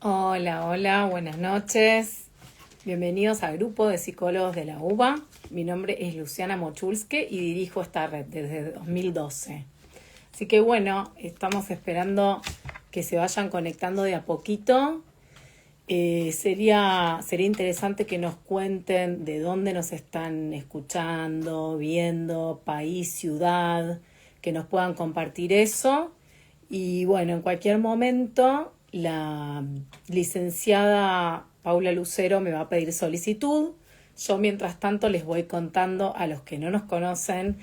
Hola, hola, buenas noches. Bienvenidos al grupo de psicólogos de la UBA. Mi nombre es Luciana Mochulske y dirijo esta red desde 2012. Así que bueno, estamos esperando que se vayan conectando de a poquito. Sería interesante que nos cuenten de dónde nos están escuchando, viendo, país, ciudad, que nos puedan compartir eso. Y bueno, en cualquier momento la licenciada Paula Lucero me va a pedir solicitud. Yo mientras tanto les voy contando a los que no nos conocen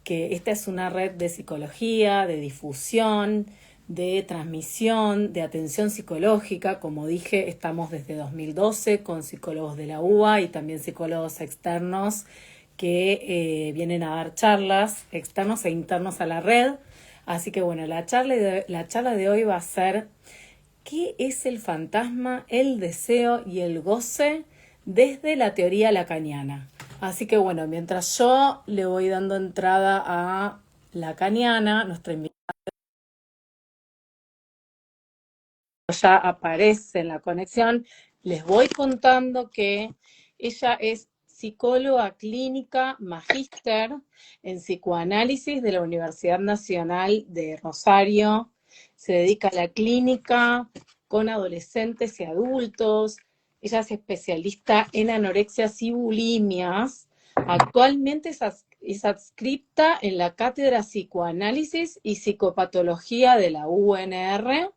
que esta es una red de psicología, de difusión, de transmisión, de atención psicológica. Como dije, estamos desde 2012 con psicólogos de la UBA y también psicólogos externos que vienen a dar charlas externos e internos a la red. Así que bueno, la charla de hoy va a ser ¿qué es el fantasma, el deseo y el goce desde la teoría lacaniana? Así que bueno, mientras yo le voy dando entrada a Lacaniana, nuestra invitada ya aparece en la conexión, les voy contando que ella es psicóloga clínica, magíster en psicoanálisis de la Universidad Nacional de Rosario. Se dedica a la clínica con adolescentes y adultos. Ella es especialista en anorexias y bulimias. Actualmente es adscripta en la Cátedra Psicoanálisis y Psicopatología de la UNR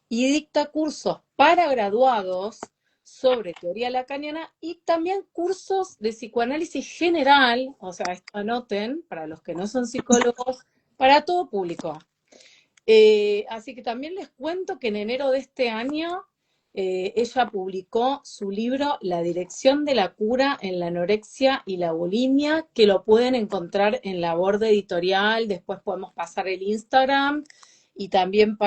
y dicta cursos para graduados sobre teoría lacaniana y también cursos de psicoanálisis general, o sea, esto anoten, para los que no son psicólogos, para todo público. Así que también les cuento que en enero de este año ella publicó su libro La dirección de la cura en la anorexia y la bulimia, que lo pueden encontrar en Laborde Editorial. Después podemos pasar el Instagram y también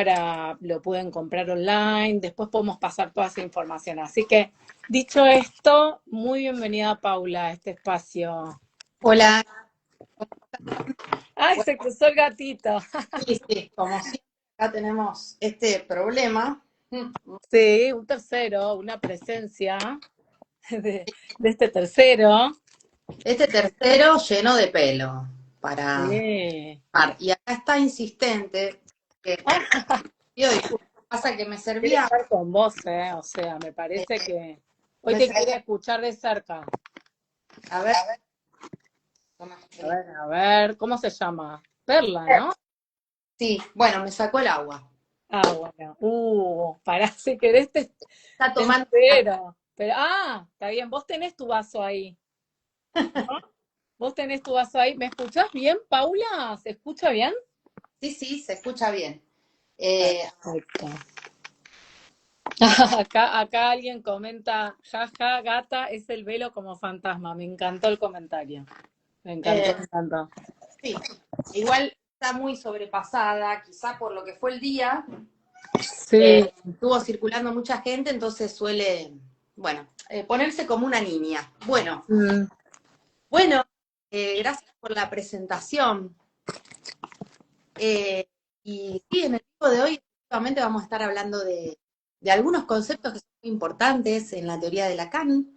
lo pueden comprar online. Después podemos pasar toda esa información. Así que, dicho esto, muy bienvenida Paula a este espacio. Hola, ¡Ay, bueno, se cruzó el gatito! sí, sí, como siempre, acá tenemos este problema. Sí, un tercero, una presencia de este tercero. Este tercero lleno de pelo para Sí. y acá está insistente que Ah, pido disculpas, pasa que me quiere servía, estar con vos, ¿eh? O sea, me eh, parece que hoy me te ser- quiere escuchar de cerca. a ver, A ver, ¿cómo se llama? Perla, ¿no? sí, bueno, me sacó el agua. Ah, bueno. Pará, si querés Está te tomando, espero. Pero, está bien, vos tenés tu vaso ahí, ¿no? Vos tenés tu vaso ahí. ¿Me escuchás bien, Paula? ¿Se escucha bien? sí, sí, se escucha bien. Perfecto. Acá alguien comenta, jaja, gata, es el velo como fantasma. Me encantó el comentario. Me encantó, Eh, me encantó. sí, igual está muy sobrepasada, quizá por lo que fue el día. Sí, Estuvo circulando mucha gente, entonces suele, bueno, ponerse como una niña. mm, Bueno, gracias por la presentación. Eh, y sí, en el tipo de hoy, efectivamente, vamos a estar hablando de algunos conceptos que son muy importantes en la teoría de Lacan.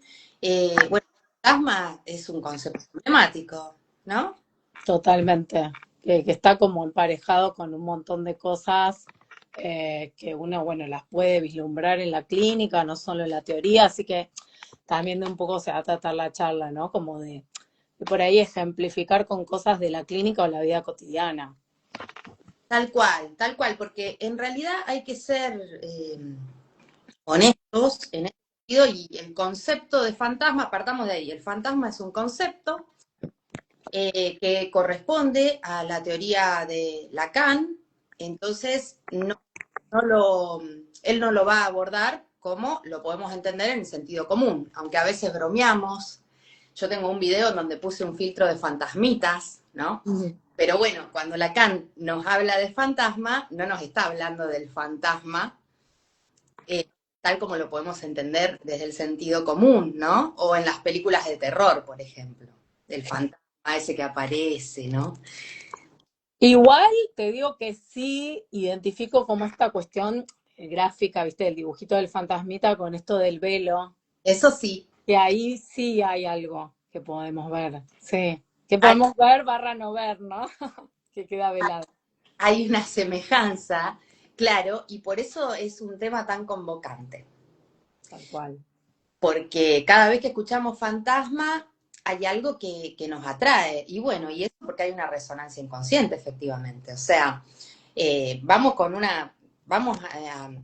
Bueno, el fantasma es un concepto emblemático, ¿no? totalmente. Que está como emparejado con un montón de cosas que uno, bueno, las puede vislumbrar en la clínica, no solo en la teoría, así que también de un poco se va a tratar la charla, ¿no? Como de por ahí ejemplificar con cosas de la clínica o la vida cotidiana. Tal cual, porque en realidad hay que ser honestos en ese sentido y el concepto de fantasma, partamos de ahí, el fantasma es un concepto que corresponde a la teoría de Lacan, entonces él no lo va a abordar como lo podemos entender en el sentido común, aunque a veces bromeamos. Yo tengo un video en donde puse un filtro de fantasmitas, ¿no? Ujú. Pero bueno, cuando Lacan nos habla de fantasma, no nos está hablando del fantasma eh, tal como lo podemos entender desde el sentido común, ¿no? O en las películas de terror, por ejemplo, del fantasma ese que aparece, ¿no? Igual te digo que sí identifico como esta cuestión. gráfica, viste, el dibujito del fantasmita con esto del velo, Eso sí, que ahí sí hay algo que podemos ver, sí. Que hay, podemos ver barra no ver, ¿no? Que queda velado. hay una semejanza, claro, y por eso es un tema tan convocante. Tal cual. Porque cada vez que escuchamos fantasma hay algo que nos atrae. Y bueno, y eso porque hay una resonancia inconsciente, efectivamente. O sea, vamos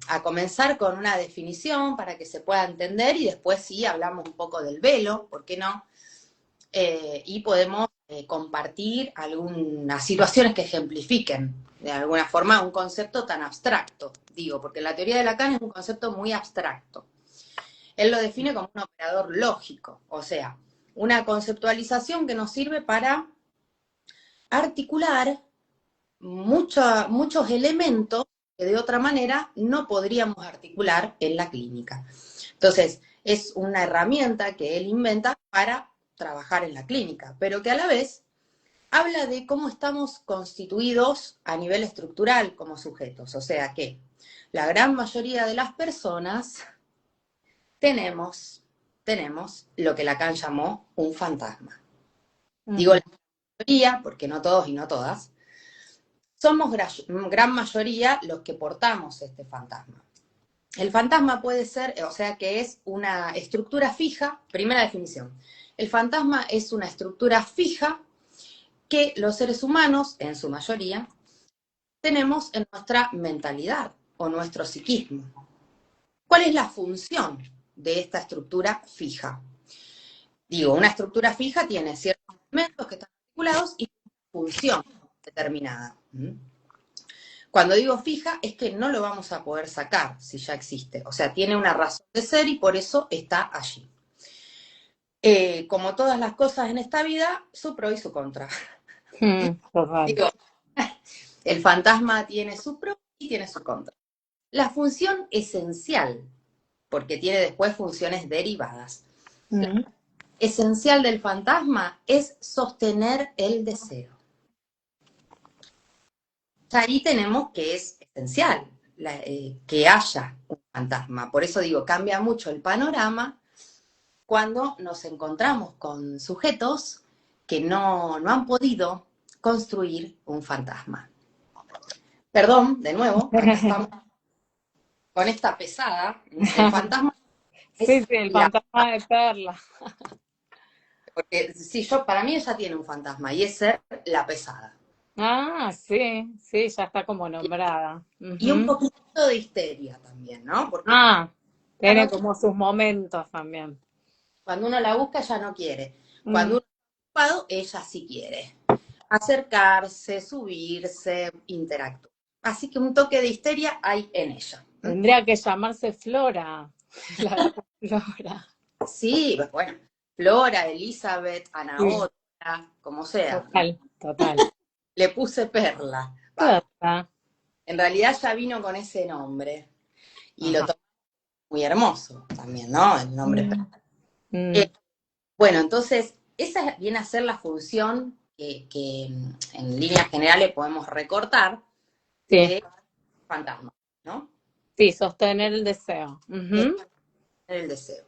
a comenzar con una definición para que se pueda entender y después sí hablamos un poco del velo, ¿por qué no? Y podemos compartir algunas situaciones que ejemplifiquen de alguna forma un concepto tan abstracto, digo, porque la teoría de Lacan es un concepto muy abstracto. Él lo define como un operador lógico, o sea, una conceptualización que nos sirve para articular muchos elementos que de otra manera no podríamos articular en la clínica. Entonces, es una herramienta que él inventa para trabajar en la clínica, pero que a la vez habla de cómo estamos constituidos a nivel estructural como sujetos. O sea que la gran mayoría de las personas tenemos lo que Lacan llamó un fantasma. Digo la mayoría, porque no todos y no todas, somos gran mayoría los que portamos este fantasma. El fantasma puede ser, o sea que es una estructura fija, primera definición. El fantasma es una estructura fija que los seres humanos, en su mayoría, tenemos en nuestra mentalidad o nuestro psiquismo. ¿Cuál es la función de esta estructura fija? Digo, una estructura fija tiene ciertos elementos que están articulados y una función determinada. Cuando digo fija es que no lo vamos a poder sacar si ya existe. O sea, tiene una razón de ser y por eso está allí. Como todas las cosas en esta vida, su pro y su contra. Total. Digo, el fantasma tiene su pro y tiene su contra. La función esencial, porque tiene después funciones derivadas. La esencial del fantasma es sostener el deseo. Ahí tenemos que es esencial que haya un fantasma. Por eso digo, cambia mucho el panorama cuando nos encontramos con sujetos que no han podido construir un fantasma. Perdón, de nuevo, acá estamos con esta pesada. El fantasma Sí, es sí, el fantasma de Perla. porque si yo, para mí ella tiene un fantasma y es ser la pesada. Ah, sí, sí, ya está como nombrada. Y un poquito de histeria también, ¿no? Porque Ah, tiene no, como sus momentos también. cuando uno la busca ella no quiere. Mm. Cuando uno está ocupado, ella sí quiere. Acercarse, subirse, interactuar. Así que un toque de histeria hay en ella. Tendría que llamarse Flora, la gata Flora. Sí, pues bueno, Flora, Elizabeth, Ana Sí, Otra, como sea. total, total. Le puse Perla. Va. Perla. En realidad ya vino con ese nombre. Y lo Ajá. tomé muy hermoso también, ¿no? El nombre Perla. Mm. Bueno, entonces, esa viene a ser la función que en líneas generales podemos recortar Sí, de fantasma, ¿no? sí, sostener el deseo. El deseo.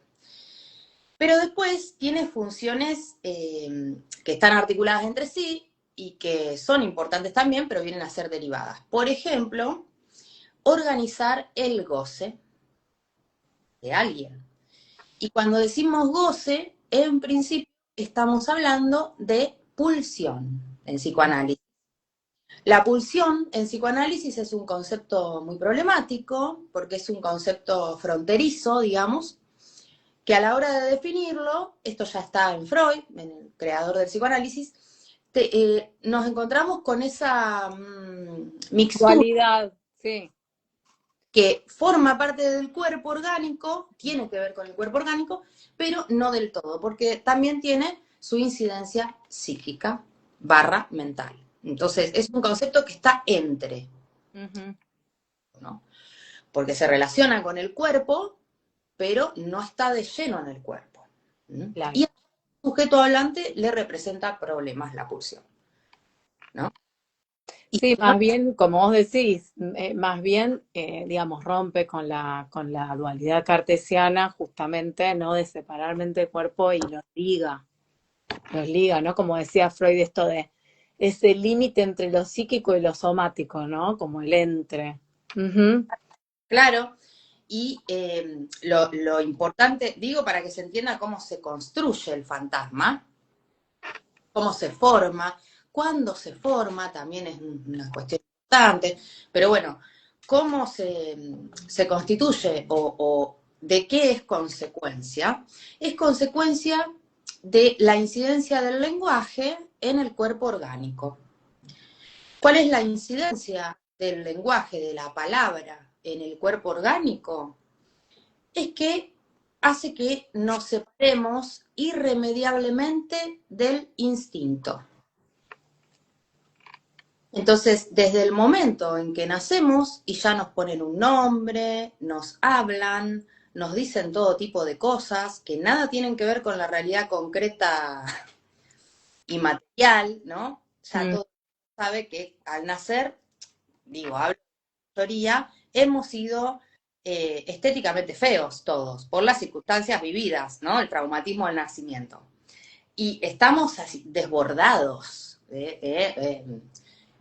Pero después tiene funciones que están articuladas entre sí y que son importantes también, pero vienen a ser derivadas. Por ejemplo, organizar el goce de alguien. Y cuando decimos goce, en principio estamos hablando de pulsión en psicoanálisis. La pulsión en psicoanálisis es un concepto muy problemático porque es un concepto fronterizo, digamos, que a la hora de definirlo, esto ya está en Freud, en el creador del psicoanálisis, nos encontramos con esa mixtura Dualidad, sí. que forma parte del cuerpo orgánico, tiene que ver con el cuerpo orgánico, pero no del todo, porque también tiene su incidencia psíquica barra mental. Entonces, es un concepto que está entre, ¿no? Porque se relaciona con el cuerpo, pero no está de lleno en el cuerpo. Claro. Y al sujeto hablante le representa problemas la pulsión, ¿no? Y Sí, si no, más bien, como vos decís, más bien, digamos, rompe con la dualidad cartesiana, justamente, ¿no? De separar mente y cuerpo y los liga, ¿no? Como decía Freud, esto de ese límite entre lo psíquico y lo somático, ¿no? Como el entre. Ujú. claro, y lo importante, digo, para que se entienda cómo se construye el fantasma, cómo se forma, cuándo se forma, también es una cuestión importante, pero bueno, cómo se constituye o de qué es consecuencia de la incidencia del lenguaje en el cuerpo orgánico. ¿Cuál es la incidencia del lenguaje, de la palabra en el cuerpo orgánico? Es que hace que nos separemos irremediablemente del instinto. Entonces, desde el momento en que nacemos y ya nos ponen un nombre, nos hablan, nos dicen todo tipo de cosas que nada tienen que ver con la realidad concreta y material, ¿no? Ya Mm, todo sabe que al nacer, digo, hablo de teoría, hemos sido estéticamente feos todos, por las circunstancias vividas, ¿no? El traumatismo del nacimiento. Y estamos así, desbordados.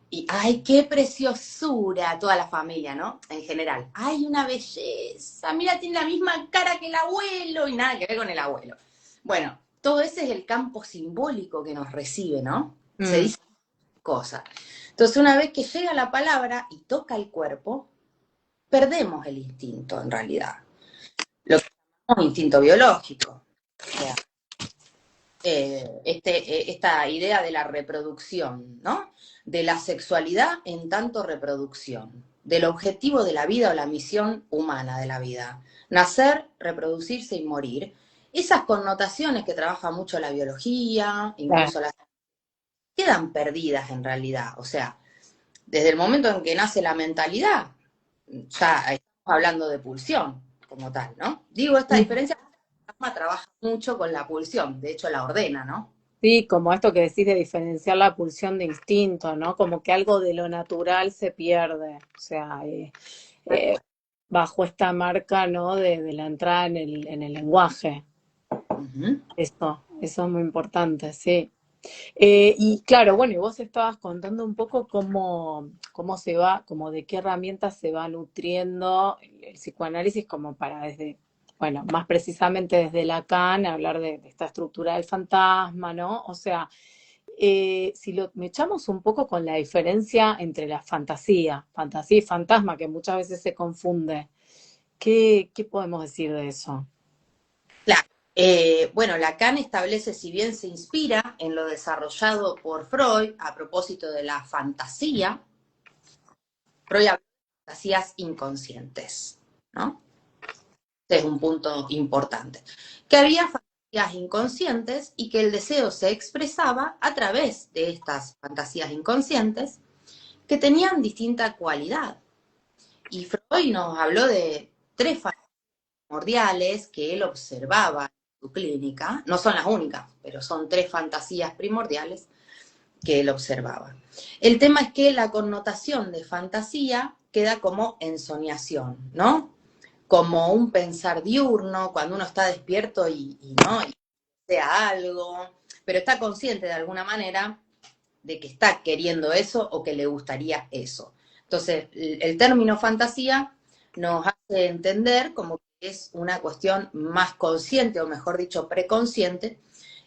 Y ay, qué preciosura toda la familia, ¿no? En general. Ay, una belleza. Mira, tiene la misma cara que el abuelo y nada que ver con el abuelo. Bueno, todo ese es el campo simbólico que nos recibe, ¿no? Se mm, dice cosas. Entonces, una vez que llega la palabra y toca el cuerpo, perdemos el instinto en realidad. Lo que llamamos instinto biológico. O sea, esta idea de la reproducción, ¿no? De la sexualidad en tanto reproducción, del objetivo de la vida o la misión humana de la vida. Nacer, reproducirse y morir. Esas connotaciones que trabaja mucho la biología, claro. incluso las quedan perdidas en realidad. O sea, desde el momento en que nace la mentalidad, ya estamos hablando de pulsión como tal, ¿no? Digo esta Mm. diferencia porque el plasma trabaja mucho con la pulsión, de hecho la ordena, ¿no? Sí, como esto que decís de diferenciar la pulsión de instinto, ¿no? Como que algo de lo natural se pierde. O sea, eh, bajo esta marca, ¿no? De la entrada en el lenguaje. Ujú. Eso es muy importante, sí. Y claro, bueno, y vos estabas contando un poco cómo se va, como de qué herramientas se va nutriendo el psicoanálisis como para desde, bueno, más precisamente desde Lacan, hablar de esta estructura del fantasma, ¿no? O sea, si lo me echamos un poco con la diferencia entre la fantasía y fantasma, que muchas veces se confunde, ¿qué podemos decir de eso? Claro. Bueno, Lacan establece, si bien se inspira en lo desarrollado por Freud a propósito de la fantasía, Freud habla de fantasías inconscientes, ¿no? Este es un punto importante. Que había fantasías inconscientes y que el deseo se expresaba a través de estas fantasías inconscientes que tenían distinta cualidad. Y Freud nos habló de tres fantasías primordiales que él observaba en su clínica. No son las únicas, pero son tres fantasías primordiales que él observaba. El tema es que la connotación de fantasía queda como ensoñación, ¿no? Como un pensar diurno, cuando uno está despierto ¿no? Y desea algo, pero está consciente de alguna manera de que está queriendo eso o que le gustaría eso. Entonces, el término fantasía nos hace entender como que es una cuestión más consciente, o mejor dicho, preconsciente,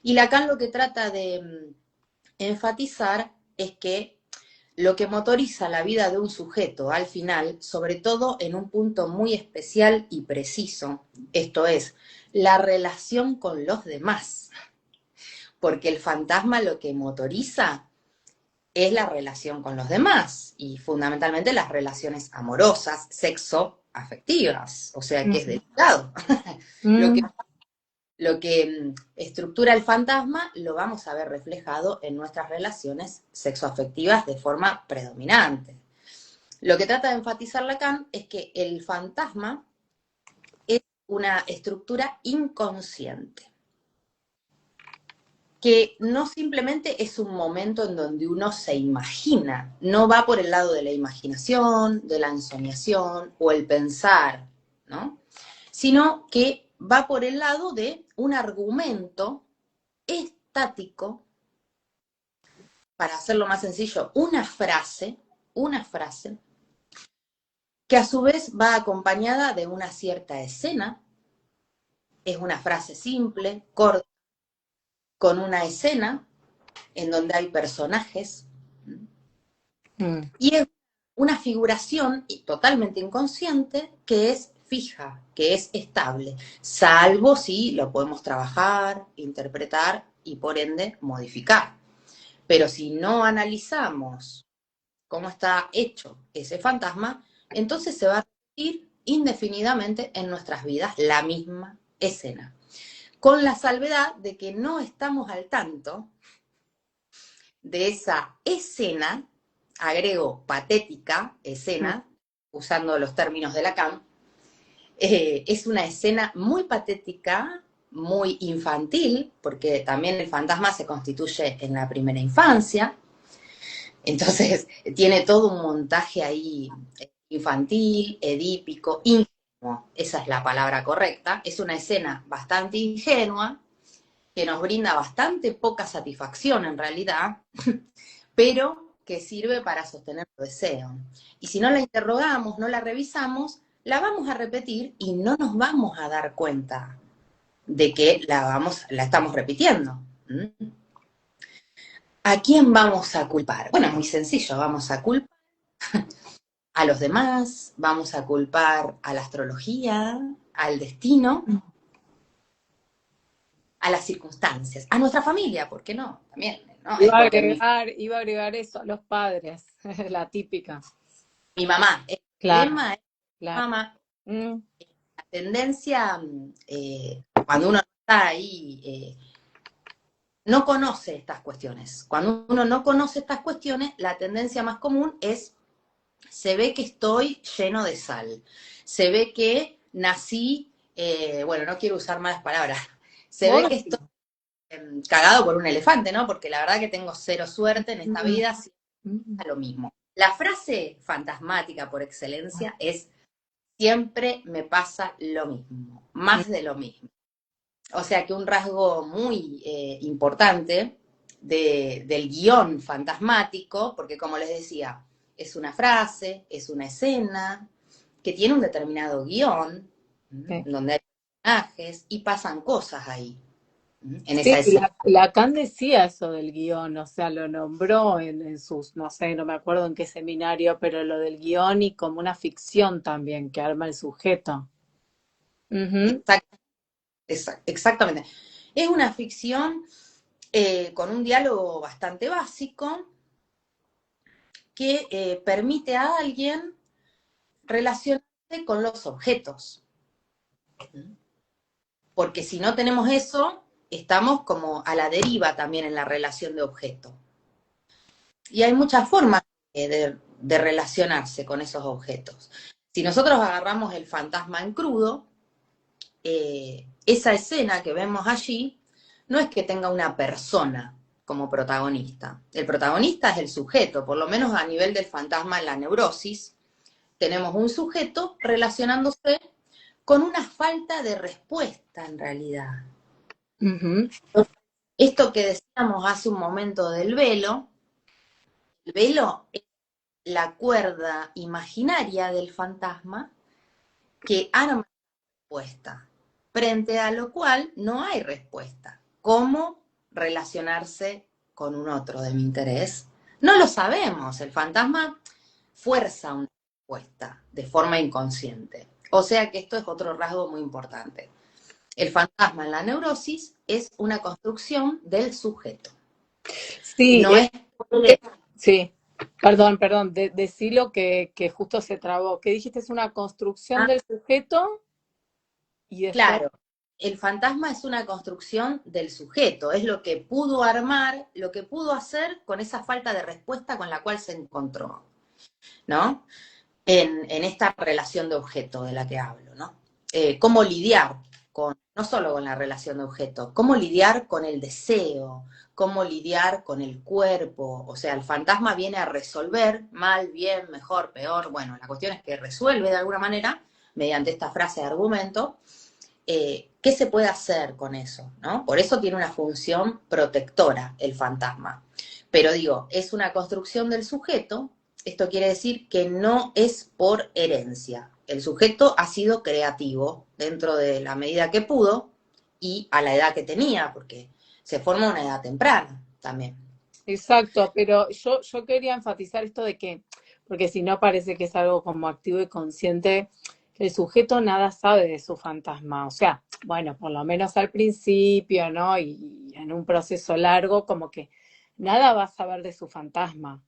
y Lacan lo que trata de enfatizar es que lo que motoriza la vida de un sujeto al final, sobre todo en un punto muy especial y preciso, esto es, la relación con los demás, porque el fantasma lo que motoriza es la relación con los demás y fundamentalmente las relaciones amorosas, sexo, afectivas, o sea que es Mm, delicado. Lo que mm, estructura el fantasma lo vamos a ver reflejado en nuestras relaciones sexoafectivas de forma predominante. Lo que trata de enfatizar Lacan es que el fantasma es una estructura inconsciente. que no simplemente es un momento en donde uno se imagina, no va por el lado de la imaginación, de la ensoñación o el pensar, ¿no? Sino que va por el lado de un argumento estático, para hacerlo más sencillo, una frase que a su vez va acompañada de una cierta escena, es una frase simple, corta, con una escena en donde hay personajes, y es una figuración totalmente inconsciente que es fija, que es estable, salvo si lo podemos trabajar, interpretar y por ende modificar. Pero si no analizamos cómo está hecho ese fantasma, entonces se va a repetir indefinidamente en nuestras vidas la misma escena. Con la salvedad de que no estamos al tanto de esa escena, agrego patética, escena, usando los términos de Lacan, es una escena muy patética, muy infantil, porque también el fantasma se constituye en la primera infancia, entonces tiene todo un montaje ahí infantil, edípico, ingenuo, esa es la palabra correcta, es una escena bastante ingenua, que nos brinda bastante poca satisfacción en realidad, pero que sirve para sostener el deseo. Y si no la interrogamos, no la revisamos, la vamos a repetir y no nos vamos a dar cuenta de que la estamos repitiendo. ¿A quién vamos a culpar? Bueno, muy sencillo, vamos a culpar a los demás, vamos a culpar a la astrología, al destino, a las circunstancias, a nuestra familia, ¿por qué no? También, ¿no? Es porque Iba a agregar eso, a los padres, la típica. mi mamá, el Claro, problema es claro. mamá, Mm, la tendencia, cuando uno está ahí, no conoce estas cuestiones. Cuando uno no conoce estas cuestiones, la tendencia más común es, se ve que estoy lleno de sal, se ve que nací, bueno, no quiero usar malas palabras, se ve que estoy cagado por un elefante, ¿no? Porque la verdad que tengo cero suerte en esta vida, siempre lo mismo. La frase fantasmática por excelencia es: siempre me pasa lo mismo, más de lo mismo. O sea que un rasgo muy importante del guión fantasmático, porque como les decía, es una frase, es una escena, que tiene un determinado guión, donde hay personajes y pasan cosas ahí, en esa sí, escena. Lacan decía eso del guión, o sea, lo nombró en sus, no sé, no me acuerdo en qué seminario, pero lo del guión y como una ficción también que arma el sujeto. Ujú. Exactamente. Es una ficción con un diálogo bastante básico que permite a alguien relacionarse con los objetos. Porque si no tenemos eso, estamos como a la deriva también en la relación de objeto. Y hay muchas formas de relacionarse con esos objetos. Si nosotros agarramos el fantasma en crudo, esa escena que vemos allí no es que tenga una persona como protagonista. El protagonista es el sujeto, por lo menos a nivel del fantasma en la neurosis, tenemos un sujeto relacionándose con una falta de respuesta en realidad. Ujú. Esto que decíamos hace un momento del velo, el velo es la cuerda imaginaria del fantasma que arma respuesta, frente a lo cual no hay respuesta. ¿Cómo relacionarse con un otro de mi interés? No lo sabemos, el fantasma fuerza una respuesta de forma inconsciente. O sea que esto es otro rasgo muy importante. El fantasma en la neurosis es una construcción del sujeto. Sí, No es... sí. Perdón, decilo que justo se trabó. ¿Qué dijiste? Es una construcción del sujeto y después. Claro, el fantasma es una construcción del sujeto, es lo que pudo armar, lo que pudo hacer con esa falta de respuesta con la cual se encontró, ¿no? En esta relación de objeto de la que hablo, ¿no? ¿Cómo lidiar no solo con la relación de objeto, cómo lidiar con el deseo, cómo lidiar con el cuerpo. O sea, el fantasma viene a resolver, mal, bien, mejor, peor. Bueno, la cuestión es que resuelve de alguna manera, mediante esta frase de argumento, qué se puede hacer con eso, ¿no? Por eso tiene una función protectora el fantasma. Pero digo, es una construcción del sujeto. Esto quiere decir que no es por herencia. El sujeto ha sido creativo dentro de la medida que pudo y a la edad que tenía, porque se forma a una edad temprana también. Exacto, pero yo quería enfatizar esto de que, porque si no parece que es algo como activo y consciente, que el sujeto nada sabe de su fantasma. O sea, bueno, por lo menos al principio, ¿no? Y en un proceso largo, como que nada va a saber de su fantasma.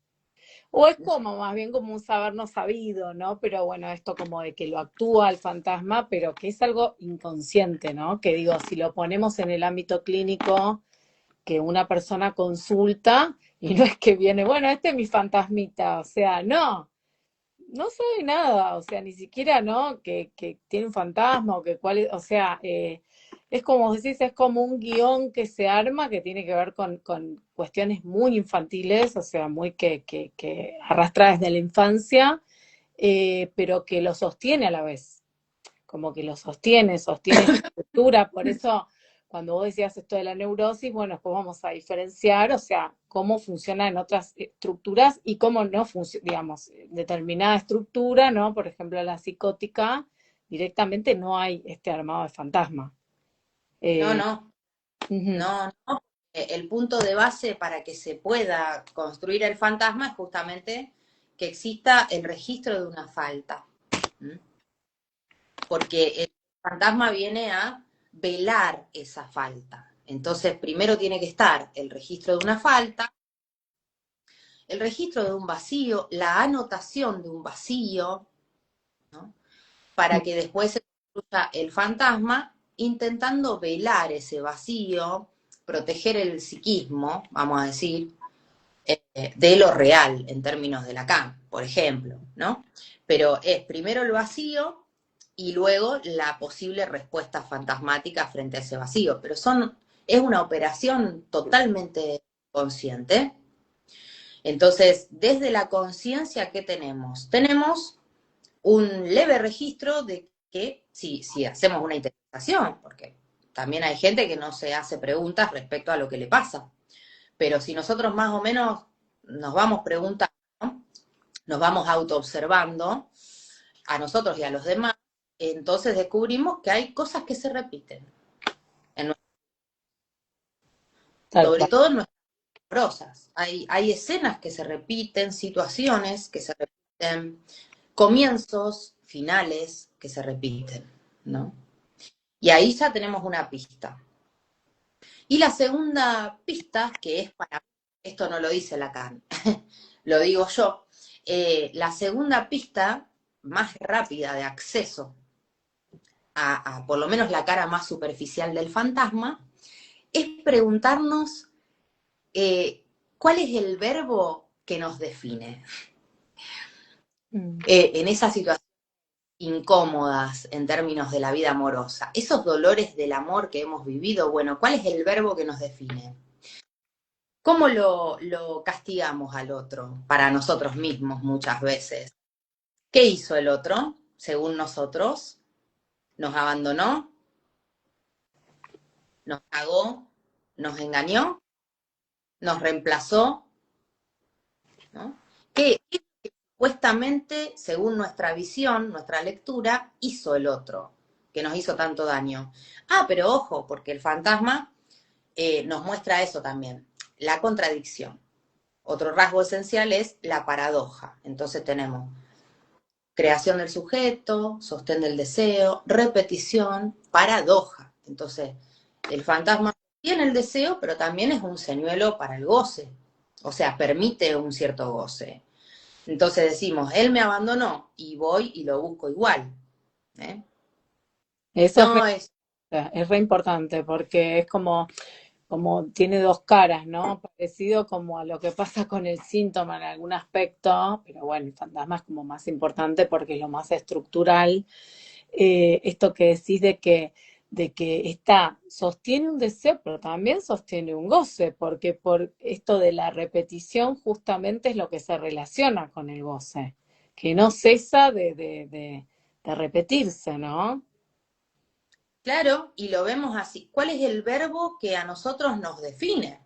O es como más bien como un saber no sabido, ¿no? Pero bueno, esto como de que lo actúa el fantasma, pero que es algo inconsciente, ¿no? Que digo, si lo ponemos en el ámbito clínico, que una persona consulta y no es que viene, bueno, este es mi fantasmita, o sea, no sabe nada, o sea, ni siquiera, ¿no? Que tiene un fantasma o que cuál es, o sea, es como decís, es como un guión que se arma que tiene que ver con cuestiones muy infantiles, o sea, muy que arrastra desde la infancia, pero que lo sostiene a la vez, como que lo sostiene esa estructura, por eso cuando vos decías esto de la neurosis, bueno, después vamos a diferenciar, o sea, cómo funciona en otras estructuras y cómo no funciona, digamos, determinada estructura, ¿no? Por ejemplo, la psicótica, directamente no hay este armado de fantasma. No, Eh, no, Ujú. no, no. El punto de base para que se pueda construir el fantasma es justamente que exista el registro de una falta. ¿Mm? Porque el fantasma viene a velar esa falta. Entonces, primero tiene que estar el registro de una falta, el registro de un vacío, la anotación de un vacío, ¿no? Para que después se construya el fantasma intentando velar ese vacío, proteger el psiquismo, vamos a decir, de lo real en términos de Lacan, por ejemplo, ¿no? Pero es primero el vacío y luego la posible respuesta fantasmática frente a ese vacío. Pero es una operación totalmente consciente. Entonces, desde la conciencia, ¿qué tenemos? Tenemos un leve registro de que si hacemos una interpretación, porque también hay gente que no se hace preguntas respecto a lo que le pasa, pero si nosotros más o menos nos vamos preguntando, ¿no? Nos vamos autoobservando a nosotros y a los demás, entonces descubrimos que hay cosas que se repiten, Tal sobre cual. todo en nuestras prosas. Hay escenas que se repiten, situaciones que se repiten, comienzos, finales que se repiten, ¿no? Y ahí ya tenemos una pista. Y la segunda pista, que es para, esto no lo dice Lacan, lo digo yo, la segunda pista más rápida de acceso a por lo menos la cara más superficial del fantasma, es preguntarnos cuál es el verbo que nos define Mm. en esas situaciones incómodas en términos de la vida amorosa, esos dolores del amor que hemos vivido, bueno, ¿cuál es el verbo que nos define? ¿Cómo lo castigamos al otro para nosotros mismos muchas veces? ¿Qué hizo el otro, según nosotros? ¿Nos abandonó? ¿Nos cagó? ¿Nos engañó? ¿Nos reemplazó? ¿No? ¿Qué supuestamente, según nuestra visión, nuestra lectura, hizo el otro que nos hizo tanto daño? Ah, pero ojo, porque el fantasma nos muestra eso también, la contradicción. Otro rasgo esencial es la paradoja. Entonces tenemos creación del sujeto, sostén del deseo, repetición, paradoja. Entonces, el fantasma tiene el deseo, pero también es un señuelo para el goce. O sea, permite un cierto goce. Entonces decimos, él me abandonó y voy y lo busco igual. ¿Eh? Eso No es... es re importante porque es como tiene dos caras, ¿no? Parecido como a lo que pasa con el síntoma en algún aspecto, pero bueno, el fantasma es como más importante porque es lo más estructural. Esto que decís de que sostiene un deseo, pero también sostiene un goce, porque por esto de la repetición justamente es lo que se relaciona con el goce, que no cesa de repetirse, ¿no? Claro, y lo vemos así. ¿Cuál es el verbo que a nosotros nos define?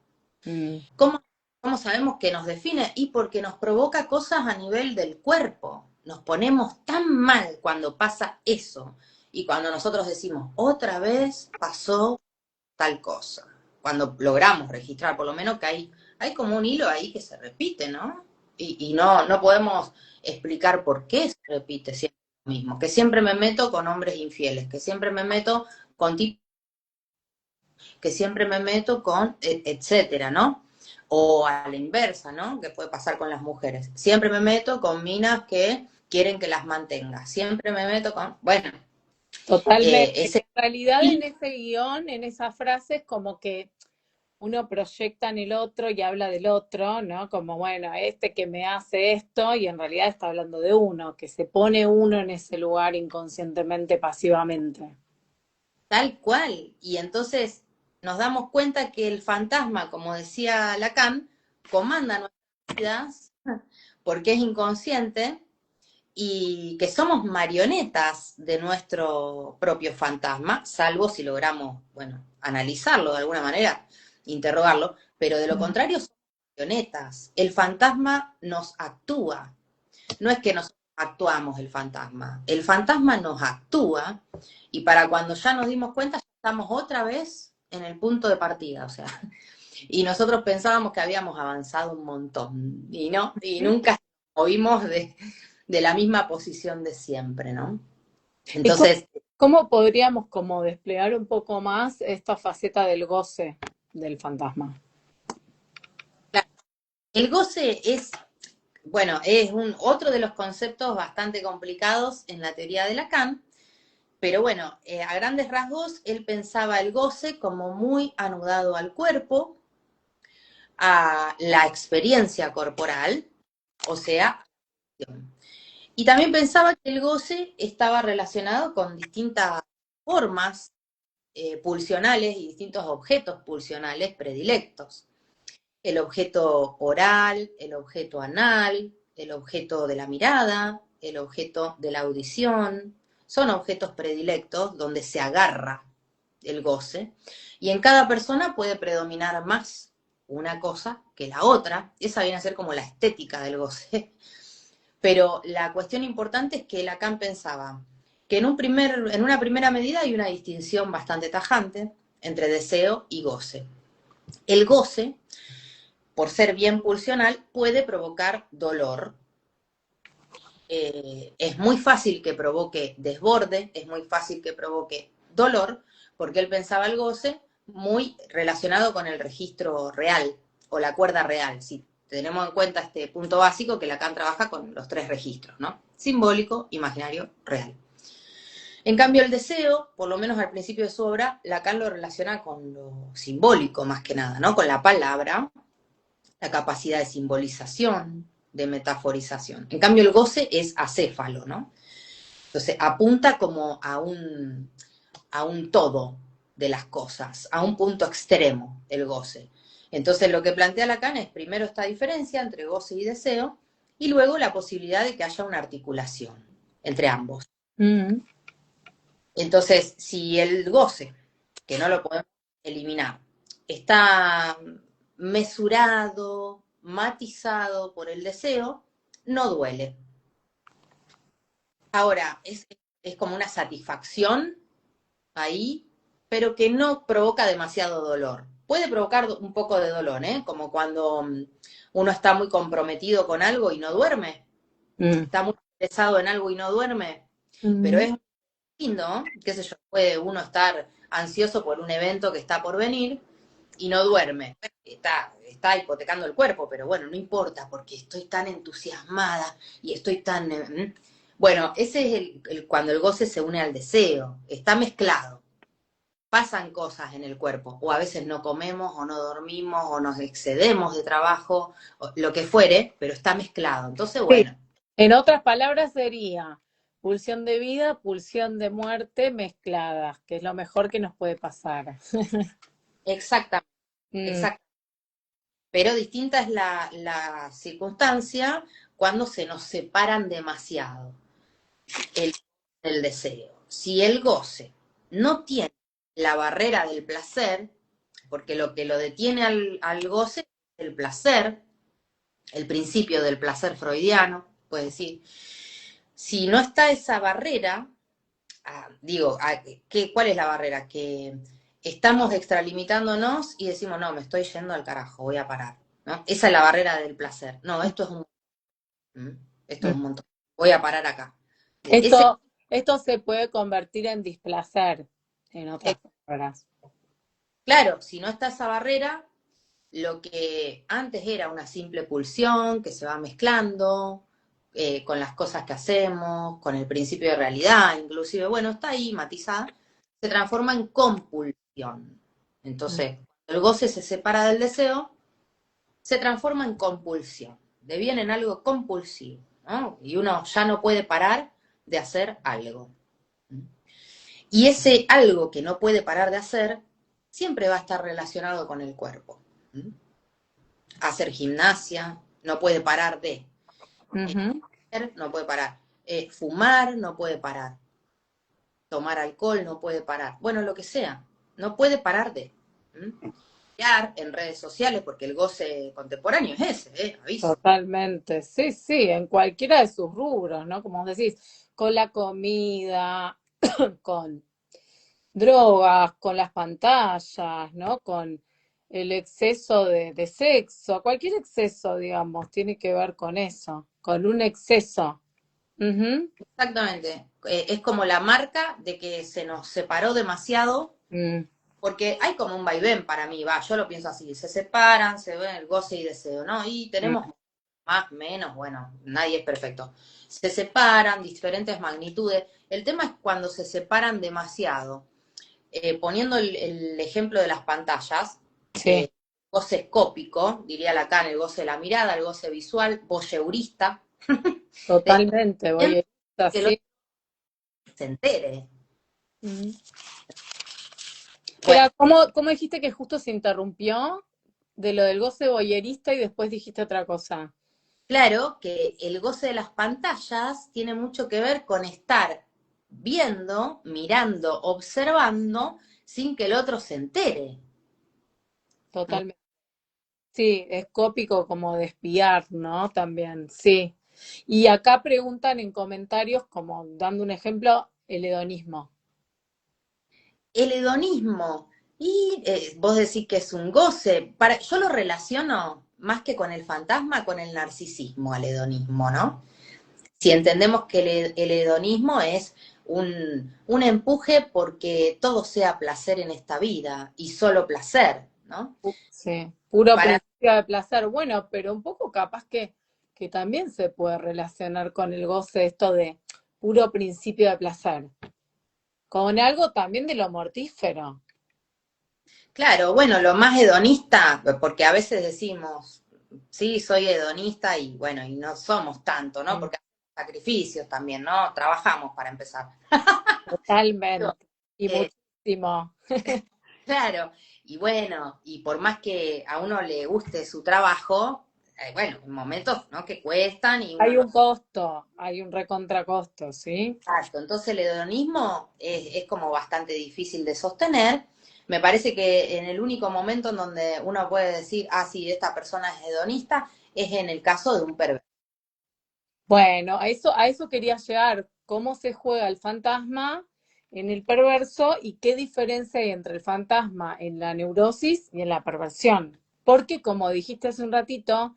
Mm. ¿Cómo, cómo sabemos que nos define? Y porque nos provoca cosas a nivel del cuerpo. Nos ponemos tan mal cuando pasa eso. Y cuando nosotros decimos, otra vez pasó tal cosa. Cuando logramos registrar, por lo menos que hay como un hilo ahí que se repite, ¿no? Y no podemos explicar por qué se repite siempre lo mismo. Que siempre me meto con hombres infieles, que siempre me meto con tipos, que siempre me meto con, etcétera, ¿no? O a la inversa, ¿no? Que puede pasar con las mujeres. Siempre me meto con minas que quieren que las mantenga. Siempre me meto con, bueno, Totalmente. ese... En realidad en ese guión, en esas frases, como que uno proyecta en el otro y habla del otro, ¿no? Como, bueno, este que me hace esto, y en realidad está hablando de uno, que se pone uno en ese lugar inconscientemente, pasivamente. Tal cual. Y entonces nos damos cuenta que el fantasma, como decía Lacan, comanda nuestras vidas porque es inconsciente y que somos marionetas de nuestro propio fantasma, salvo si logramos, bueno, analizarlo de alguna manera, interrogarlo, pero de lo contrario somos marionetas. El fantasma nos actúa, no es que nosotros actuamos el fantasma nos actúa y para cuando ya nos dimos cuenta ya estamos otra vez en el punto de partida, o sea, y nosotros pensábamos que habíamos avanzado un montón y no, y nunca nos movimos de la misma posición de siempre, ¿no? ¿Y cómo, Entonces, cómo podríamos como desplegar un poco más esta faceta del goce del fantasma? el goce es, bueno, es otro de los conceptos bastante complicados en la teoría de Lacan. Pero bueno, a grandes rasgos, él pensaba el goce como muy anudado al cuerpo, a la experiencia corporal, o sea, y también pensaba que el goce estaba relacionado con distintas formas pulsionales y distintos objetos pulsionales predilectos. El objeto oral, el objeto anal, el objeto de la mirada, el objeto de la audición, son objetos predilectos donde se agarra el goce, y en cada persona puede predominar más una cosa que la otra, esa viene a ser como la estética del goce. Pero la cuestión importante es que Lacan pensaba que en una primera medida hay una distinción bastante tajante entre deseo y goce. El goce, por ser bien pulsional, puede provocar dolor. Es muy fácil que provoque desborde, es muy fácil que provoque dolor, porque él pensaba el goce muy relacionado con el registro real o la cuerda real. Si tenemos en cuenta este punto básico que Lacan trabaja con los tres registros, ¿no? Simbólico, imaginario, real. En cambio, el deseo, por lo menos al principio de su obra, Lacan lo relaciona con lo simbólico más que nada, ¿no? Con la palabra, la capacidad de simbolización, de metaforización. En cambio, el goce es acéfalo, ¿no? Entonces, apunta como a un todo de las cosas, a un punto extremo, el goce. Entonces, lo que plantea Lacan es primero esta diferencia entre goce y deseo, y luego la posibilidad de que haya una articulación entre ambos. Mm. Entonces, si el goce, que no lo podemos eliminar, está mesurado, matizado por el deseo, no duele. Ahora, es como una satisfacción ahí, pero que no provoca demasiado dolor. Puede provocar un poco de dolor, ¿eh? Como cuando uno está muy comprometido con algo y no duerme, Mm. está muy interesado en algo y no duerme, pero Mm. es lindo, qué sé yo, puede uno estar ansioso por un evento que está por venir y no duerme. Está hipotecando el cuerpo, pero bueno, no importa porque estoy tan entusiasmada y estoy tan... Bueno, ese es cuando el goce se une al deseo, está mezclado. Pasan cosas en el cuerpo, o a veces no comemos, o no dormimos, o nos excedemos de trabajo, o lo que fuere, pero está mezclado. Entonces, Sí. bueno. En otras palabras sería, pulsión de vida, pulsión de muerte mezcladas, que es lo mejor que nos puede pasar. Exactamente, Mm, exactamente. Pero distinta es la circunstancia cuando se nos separan demasiado el, el deseo. Si el goce no tiene la barrera del placer, porque lo que lo detiene al goce es el placer, el principio del placer freudiano, puede decir, si no está esa barrera, ¿cuál es la barrera? Que estamos extralimitándonos y decimos, no, me estoy yendo al carajo, voy a parar. ¿No? Esa es la barrera del placer. No, esto es mm. un montón. Voy a parar acá. Ese, Esto se puede convertir en displacer, en otras palabras. claro, si no está esa barrera, lo que antes era una simple pulsión que se va mezclando con las cosas que hacemos, con el principio de realidad, inclusive, bueno, está ahí matizada, se transforma en compulsión. Entonces, cuando el goce se separa del deseo, se transforma en compulsión, deviene en algo compulsivo, ¿no? Y uno ya no puede parar de hacer algo. Y ese algo que no puede parar de hacer siempre va a estar relacionado con el cuerpo. Hacer gimnasia, no puede parar de. Ujú. No puede parar. Fumar, no puede parar. Tomar alcohol, no puede parar. Bueno, lo que sea, no puede parar de. En redes sociales, porque el goce contemporáneo es ese, aviso. Totalmente, sí, sí, en cualquiera de sus rubros, ¿no? Como vos decís, con la comida, con drogas, con las pantallas, ¿no? Con el exceso de sexo, cualquier exceso, digamos, tiene que ver con eso, con un exceso. Ujú. Exactamente. Es como la marca de que se nos separó demasiado, Mm, porque hay como un vaivén para mí, yo lo pienso así, se separan, se ven el goce y deseo, ¿no? Y mm. tenemos más, menos, bueno, nadie es perfecto. Se separan, diferentes magnitudes. El tema es cuando se separan demasiado. Poniendo el ejemplo de las pantallas, Sí, goce escópico, diría Lacan, el goce de la mirada, el goce visual, voyeurista, de totalmente, voy a que el otro así. se entere. Bueno, Espera, ¿cómo dijiste que justo se interrumpió de lo del goce boyerista y después dijiste otra cosa? claro que el goce de las pantallas tiene mucho que ver con estar viendo, mirando, observando, sin que el otro se entere. Totalmente. Sí, es cópico como de espiar, ¿no? También, sí. Y acá preguntan en comentarios, como dando un ejemplo, el hedonismo. El hedonismo, y vos decís que es un goce, yo lo relaciono más que con el fantasma, con el narcisismo, al hedonismo, ¿no? Si entendemos que el hedonismo es un empuje porque todo sea placer en esta vida y solo placer, ¿no? Sí, puro Para principio de placer. Bueno, pero un poco capaz que también se puede relacionar con el goce esto de puro principio de placer, con algo también de lo mortífero. Claro, bueno, lo más hedonista, porque a veces decimos, sí, soy hedonista y bueno, y no somos tanto, ¿no? Mm, Porque hacemos sacrificios también, ¿no? Trabajamos para empezar. totalmente. Y Eh, muchísimo. claro, y bueno, y por más que a uno le guste su trabajo, bueno, en momentos, ¿no? Que cuestan y uno Hay no. un costo, hay un recontracosto, ¿sí? Exacto, entonces el hedonismo es como bastante difícil de sostener. Me parece que en el único momento en donde uno puede decir, ah, sí, esta persona es hedonista, es en el caso de un perverso. Bueno, a eso quería llegar. ¿Cómo se juega el fantasma en el perverso y qué diferencia hay entre el fantasma en la neurosis y en la perversión? Porque, como dijiste hace un ratito,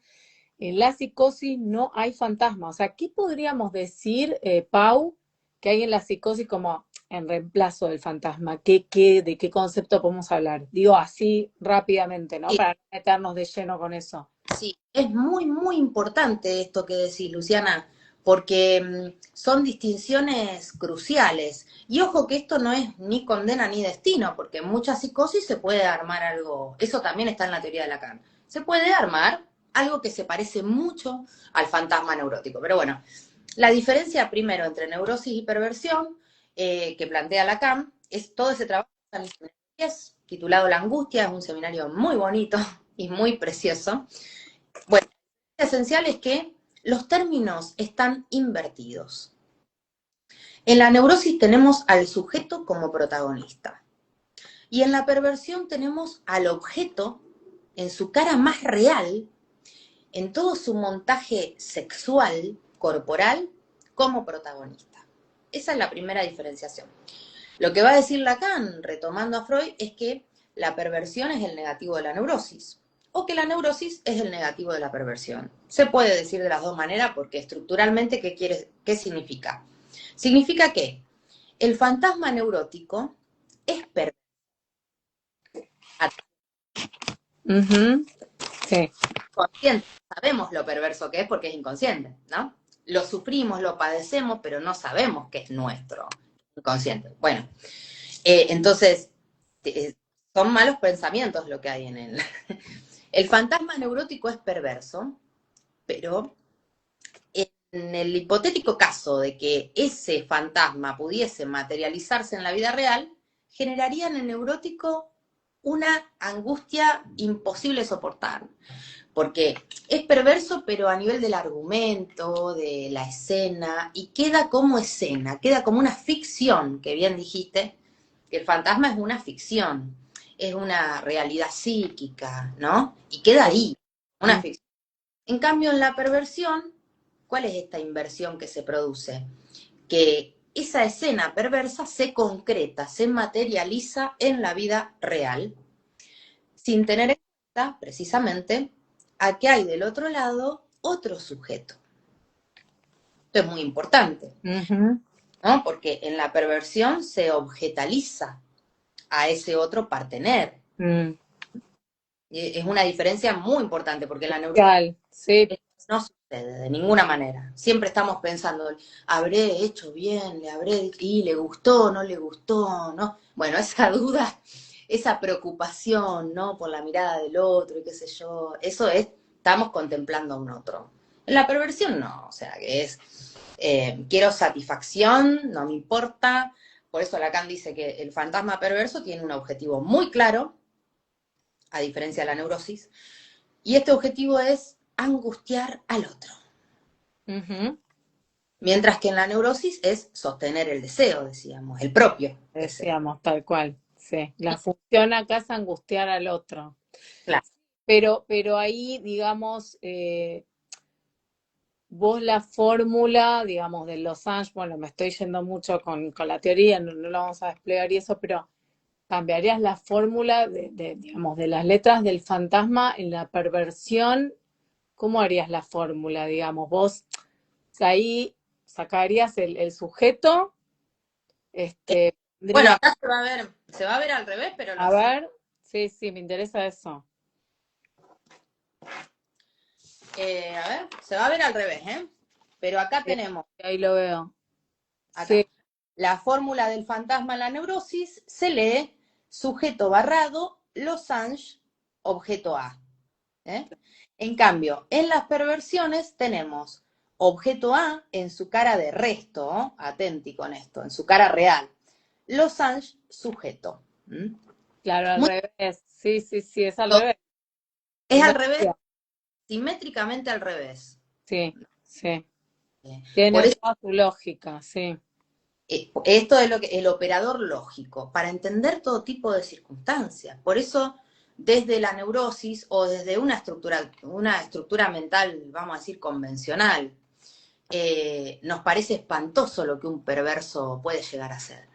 en la psicosis no hay fantasma. O sea, ¿qué podríamos decir, Pau, que hay en la psicosis como en reemplazo del fantasma? ¿De qué concepto podemos hablar? Digo así rápidamente, ¿no? Sí, Para no meternos de lleno con eso. sí, es muy, muy importante esto que decís, Luciana, porque son distinciones cruciales. Y ojo que esto no es ni condena ni destino, porque en muchas psicosis se puede armar algo, eso también está en la teoría de Lacan, se puede armar algo que se parece mucho al fantasma neurótico. Pero bueno, La diferencia primero entre neurosis y perversión que plantea Lacan es todo ese trabajo en el seminario 10, titulado La angustia, es un seminario muy bonito y muy precioso. Bueno, lo esencial es que los términos están invertidos. En la neurosis tenemos al sujeto como protagonista. Y en la perversión tenemos al objeto en su cara más real, en todo su montaje sexual, corporal, como protagonista. Esa es la primera diferenciación. Lo que va a decir Lacan, retomando a Freud, es que la perversión es el negativo de la neurosis, o que la neurosis es el negativo de la perversión. Se puede decir de las dos maneras porque estructuralmente, ¿qué significa? Significa que el fantasma neurótico es perverso. Sí. Consciente, sabemos lo perverso que es porque es inconsciente, ¿no? Lo sufrimos, lo padecemos, pero no sabemos que es nuestro inconsciente. Bueno, entonces, son malos pensamientos lo que hay en él. El fantasma neurótico es perverso, pero en el hipotético caso de que ese fantasma pudiese materializarse en la vida real, generaría en el neurótico una angustia imposible de soportar. Porque es perverso, pero a nivel del argumento, de la escena, y queda como escena, queda como una ficción, que bien dijiste, que el fantasma es una ficción, es una realidad psíquica, ¿no? Y queda ahí, una ficción. En cambio, en la perversión, ¿cuál es esta inversión que se produce? Que esa escena perversa se concreta, se materializa en la vida real, sin tener en cuenta, precisamente, a que hay del otro lado otro sujeto. Esto es muy importante, ¿no? Porque en la perversión se objetaliza a ese otro partener. Y es una diferencia muy importante, porque en la neurosis sí. no sucede de ninguna manera. Siempre estamos pensando, ¿habré hecho bien? ¿Le gustó? ¿No le gustó? ¿No? Bueno, esa duda, esa preocupación, ¿no? Por la mirada del otro y qué sé yo, eso es, estamos contemplando a un otro. En la perversión no, o sea, que es, quiero satisfacción, no me importa. Por eso Lacan dice que el fantasma perverso tiene un objetivo muy claro, a diferencia de la neurosis, y este objetivo es angustiar al otro. Mientras que en la neurosis es sostener el deseo, decíamos, el propio deseo. Decíamos, tal cual, sí. La función acá es angustiar al otro. Claro. Pero ahí, digamos, vos la fórmula, digamos, de Losange, bueno, me estoy yendo mucho con la teoría, no lo vamos a desplegar y eso, pero cambiarías la fórmula digamos, de las letras del fantasma en la perversión. ¿Cómo harías la fórmula, digamos? Vos ahí sacarías el sujeto, Bueno, tendría, acá se va a ver al revés, pero a ver, sí, me interesa eso. a ver, se va a ver al revés, ¿eh? Pero acá tenemos, Ahí lo veo. acá, Sí. la fórmula del fantasma en la neurosis se lee sujeto barrado, Losange, objeto A. ¿Eh? En cambio, en las perversiones tenemos objeto A en su cara de resto, ¿no? Atenti con esto, en su cara real. Losange, sujeto. Claro, al Muy, revés. Sí, es al revés. es al revés, Simetría. simétricamente al revés. Sí. Por Tiene eso, toda su lógica, sí. esto es el operador lógico, para entender todo tipo de circunstancias. Por eso, desde la neurosis o desde una estructura mental, vamos a decir, convencional, nos parece espantoso lo que un perverso puede llegar a ser.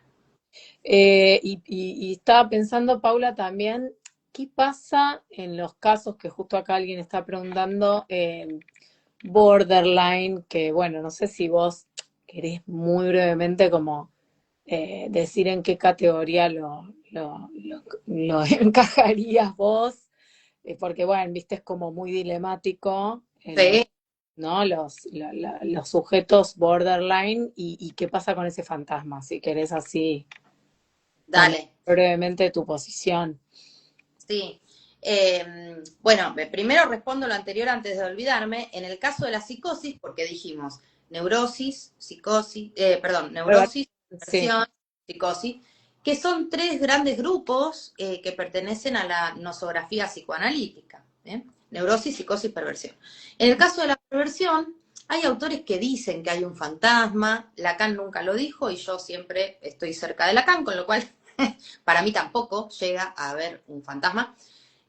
Y estaba pensando, Paula, también, ¿qué pasa en los casos que justo acá alguien está preguntando, borderline, que bueno, no sé si vos querés muy brevemente como decir en qué categoría lo encajarías vos, porque bueno, viste, es como muy dilemático, Sí, ¿no? Los sujetos borderline y qué pasa con ese fantasma, si querés así poner dale, brevemente tu posición. sí. Bueno, primero respondo lo anterior antes de olvidarme. En el caso de la psicosis, porque dijimos, neurosis, psicosis, Prueba- neurosis, Sí. perversión, psicosis, que son tres grandes grupos que pertenecen a la nosografía psicoanalítica. Neurosis, psicosis, perversión. En el caso de la perversión, hay autores que dicen que hay un fantasma, Lacan nunca lo dijo y yo siempre estoy cerca de Lacan, con lo cual para mí tampoco llega a haber un fantasma.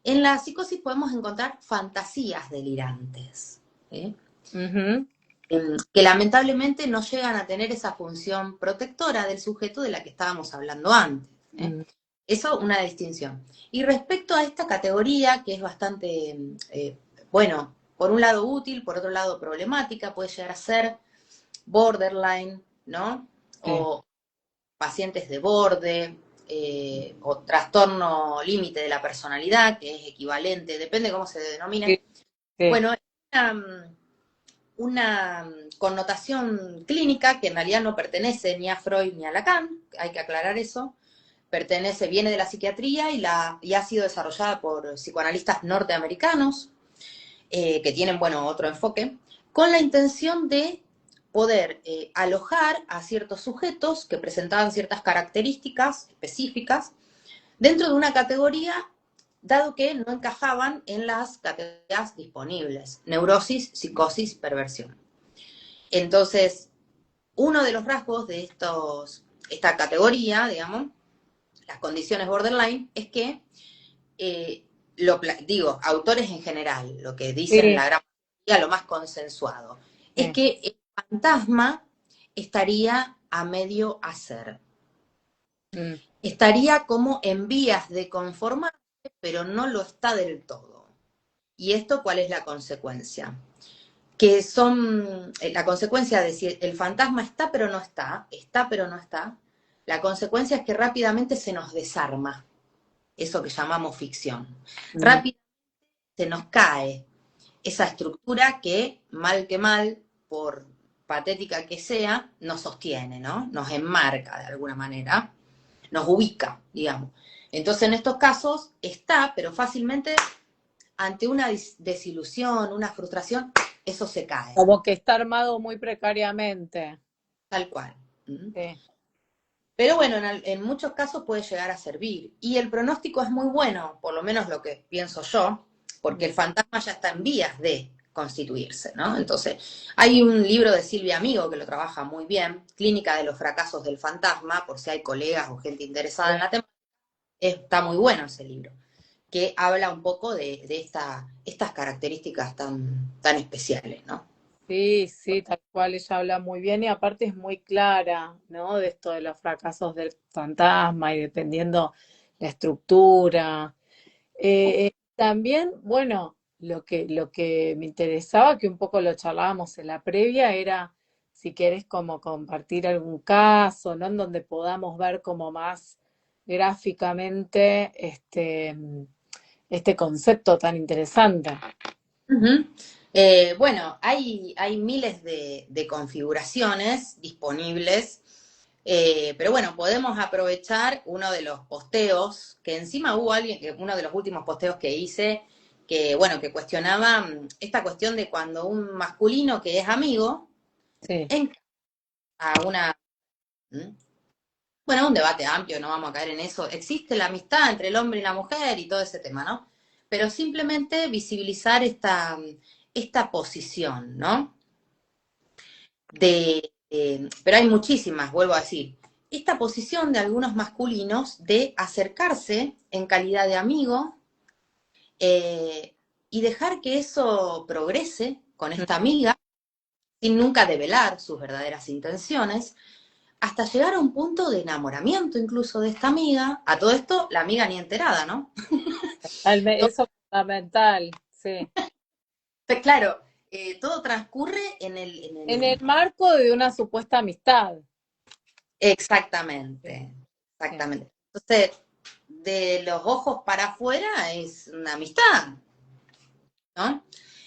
En la psicosis podemos encontrar fantasías delirantes, Ujú. que lamentablemente no llegan a tener esa función protectora del sujeto de la que estábamos hablando antes. Mm. Eso, una distinción. Y respecto a esta categoría, que es bastante, bueno, por un lado útil, por otro lado problemática, puede llegar a ser borderline, ¿no? Sí. O pacientes de borde, o trastorno límite de la personalidad, que es equivalente, depende cómo se Sí, denomine. sí. Bueno, es una connotación clínica que en realidad no pertenece ni a Freud ni a Lacan, hay que aclarar eso, viene de la psiquiatría y ha sido desarrollada por psicoanalistas norteamericanos, que tienen, bueno, otro enfoque, con la intención de poder alojar a ciertos sujetos que presentaban ciertas características específicas dentro de una categoría, dado que no encajaban en las categorías disponibles: neurosis, psicosis, perversión. Entonces, uno de los rasgos de esta categoría, digamos, las condiciones borderline, es que, autores en general, lo que dicen Sí, la gran mayoría, lo más consensuado, es sí. que el fantasma estaría a medio hacer. Mm. Estaría como en vías de conformarse, pero no lo está del todo. ¿Y esto cuál es la consecuencia? Que son la consecuencia de si el fantasma está pero no está, la consecuencia es que rápidamente se nos desarma, eso que llamamos ficción. Mm. Rápidamente se nos cae esa estructura que mal, por patética que sea, nos sostiene, ¿no? Nos enmarca de alguna manera, nos ubica, digamos. Entonces, en estos casos está, pero fácilmente ante una desilusión, una frustración, eso se cae, Como que está armado muy precariamente. tal cual. ¿Mm? Sí. Pero bueno, en muchos casos puede llegar a servir. Y el pronóstico es muy bueno, por lo menos lo que pienso yo, porque Mm. el fantasma ya está en vías de constituirse, ¿no? Entonces, hay un libro de Silvia Amigo que lo trabaja muy bien, Clínica de los fracasos del fantasma, por si hay colegas o gente interesada en Sí. la temática, está muy bueno ese libro, que habla un poco de estas características tan especiales, ¿no? Sí, sí, tal cual, ella habla muy bien y aparte es muy clara, ¿no? De esto de los fracasos del fantasma y dependiendo la estructura. También, bueno, lo que me interesaba, que un poco lo charlábamos en la previa, era si querés como compartir algún caso, ¿no? En donde podamos ver como más gráficamente este concepto tan interesante. Ujú. Bueno, hay miles de configuraciones disponibles, pero bueno, podemos aprovechar uno de los posteos, que encima hubo alguien, uno de los últimos posteos que hice, que bueno, que cuestionaba esta cuestión de cuando un masculino que es amigo Sí. encara a una, ¿Mm? Bueno, un debate amplio, no vamos a caer en eso. Existe la amistad entre el hombre y la mujer y todo ese tema, ¿no? Pero simplemente visibilizar esta posición, ¿no? Pero hay muchísimas, vuelvo a decir. Esta posición de algunos masculinos de acercarse en calidad de amigo, eh, y dejar que eso progrese con esta amiga, sin nunca develar sus verdaderas intenciones, hasta llegar a un punto de enamoramiento incluso de esta amiga. A todo esto, la amiga ni enterada, ¿no? Eso es fundamental, sí. Claro, todo transcurre En el marco de una supuesta amistad. Sí, Exactamente, sí. exactamente. Entonces, de los ojos para afuera es una amistad, ¿no?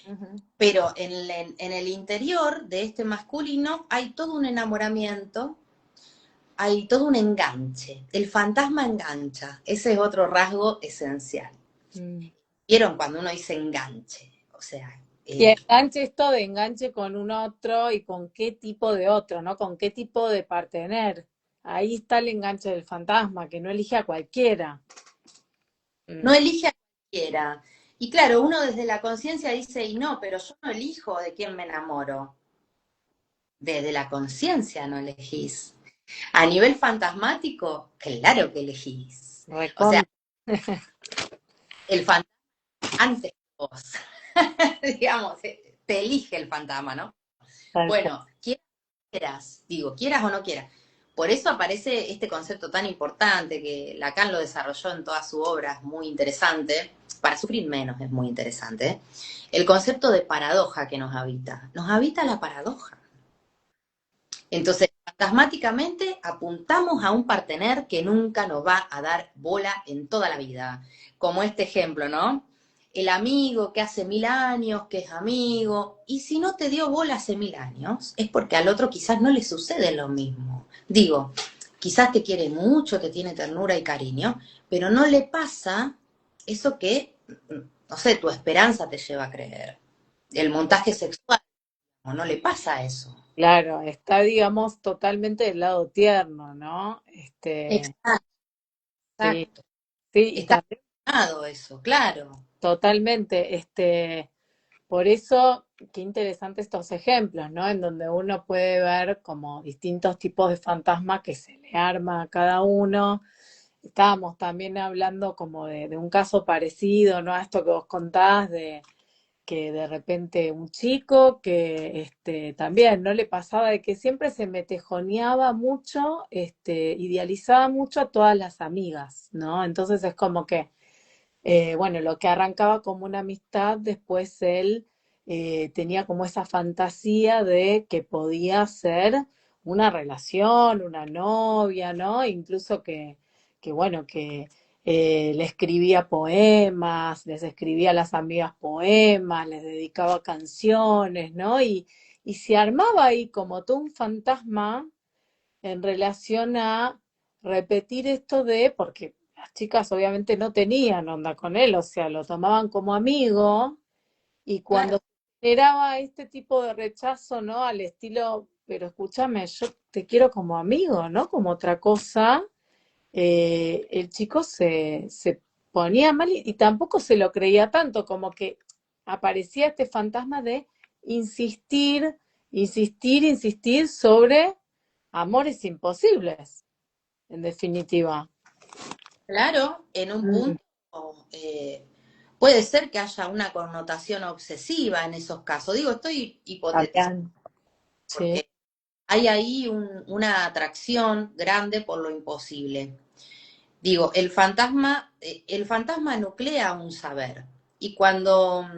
Ujú. Pero en el interior de este masculino hay todo un enamoramiento, hay todo un enganche. El fantasma engancha. Ese es otro rasgo esencial. Mm. ¿Vieron cuando uno dice enganche? O sea, Y enganche esto de enganche con un otro y con qué tipo de otro, ¿no? Con qué tipo de partener. Ahí está el enganche del fantasma, que no elige a cualquiera. No elige a cualquiera. Y claro, uno desde la conciencia dice, y no, pero yo no elijo de quién me enamoro. Desde la conciencia no elegís. A nivel fantasmático, claro que elegís. O sea, Recon. el fantasma antes que vos. Digamos, te elige el fantasma, ¿no? Tal cual. Bueno, quieras, digo, quieras o no quieras. Por eso aparece este concepto tan importante que Lacan lo desarrolló en toda su obra, es muy interesante. Para sufrir menos es muy interesante. El concepto de paradoja que nos habita. Nos habita la paradoja. Entonces, fantasmáticamente apuntamos a un partener que nunca nos va a dar bola en toda la vida. Como este ejemplo, ¿no? El amigo que hace 1000 años, que es amigo, y si no te dio bola hace 1000 años, es porque al otro quizás no le sucede lo mismo. Digo, quizás te quiere mucho, te tiene ternura y cariño, pero no le pasa eso que, no sé, tu esperanza te lleva a creer. El montaje sexual, no le pasa eso. Claro, está, digamos, totalmente del lado tierno, ¿no? Exacto. Sí, Exacto. sí, y Está también relacionado eso, claro. totalmente, por eso, qué interesantes estos ejemplos, ¿no? En donde uno puede ver como distintos tipos de fantasmas que se le arma a cada uno. Estábamos también hablando como de un caso parecido, ¿no? A esto que vos contás de que de repente un chico que también no le pasaba de que siempre se metejoneaba mucho, idealizaba mucho a todas las amigas, ¿no? Entonces es como que bueno, lo que arrancaba como una amistad, después él tenía como esa fantasía de que podía ser una relación, una novia, ¿no? Incluso que bueno, que le escribía poemas, les escribía a las amigas poemas, les dedicaba canciones, ¿no? Y se armaba ahí como todo un fantasma en relación a repetir esto de, porque las chicas obviamente no tenían onda con él, o sea, lo tomaban como amigo y Claro, cuando generaba este tipo de rechazo, ¿no? Al estilo, pero escúchame, yo te quiero como amigo, ¿no? Como otra cosa, el chico se ponía mal y tampoco se lo creía tanto, como que aparecía este fantasma de insistir, insistir, insistir sobre amores imposibles, en definitiva. claro, en un Mm, punto eh, puede ser que haya una connotación obsesiva en esos casos. Digo, estoy hipotetizando también, sí, porque hay ahí una atracción grande por lo imposible. Digo, el fantasma nuclea un saber. Y cuando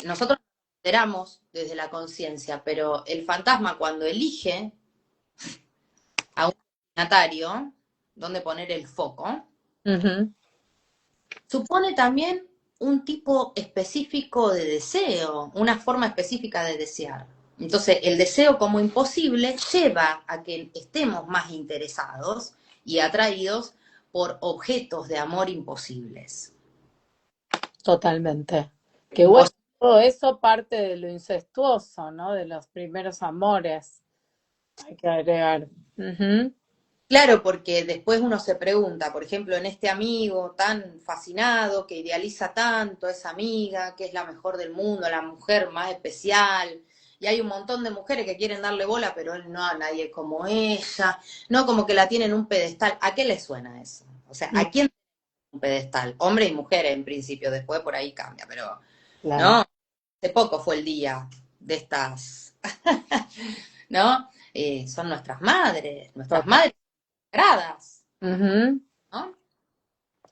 nosotros lo consideramos desde la conciencia, pero el fantasma cuando elige a un destinatario, donde poner el foco, ujú, supone también un tipo específico de deseo, una forma específica de desear. Entonces, el deseo como imposible lleva a que estemos más interesados y atraídos por objetos de amor imposibles. totalmente. Que O bueno, todo eso parte de lo incestuoso, ¿no? De los primeros amores, hay que agregar. Ujú. claro, porque después uno se pregunta, por ejemplo, en este amigo tan fascinado, que idealiza tanto a esa amiga, que es la mejor del mundo, la mujer más especial, y hay un montón de mujeres que quieren darle bola, pero él no a nadie como ella, no como que la tienen en un pedestal. ¿A qué le suena eso? O sea, Mm, ¿a quién un pedestal? Hombres y mujeres en principio, después por ahí cambia, pero claro. no, hace poco fue el día de estas, ¿no? Son nuestras Total. madres sagradas. Ujú. ¿No?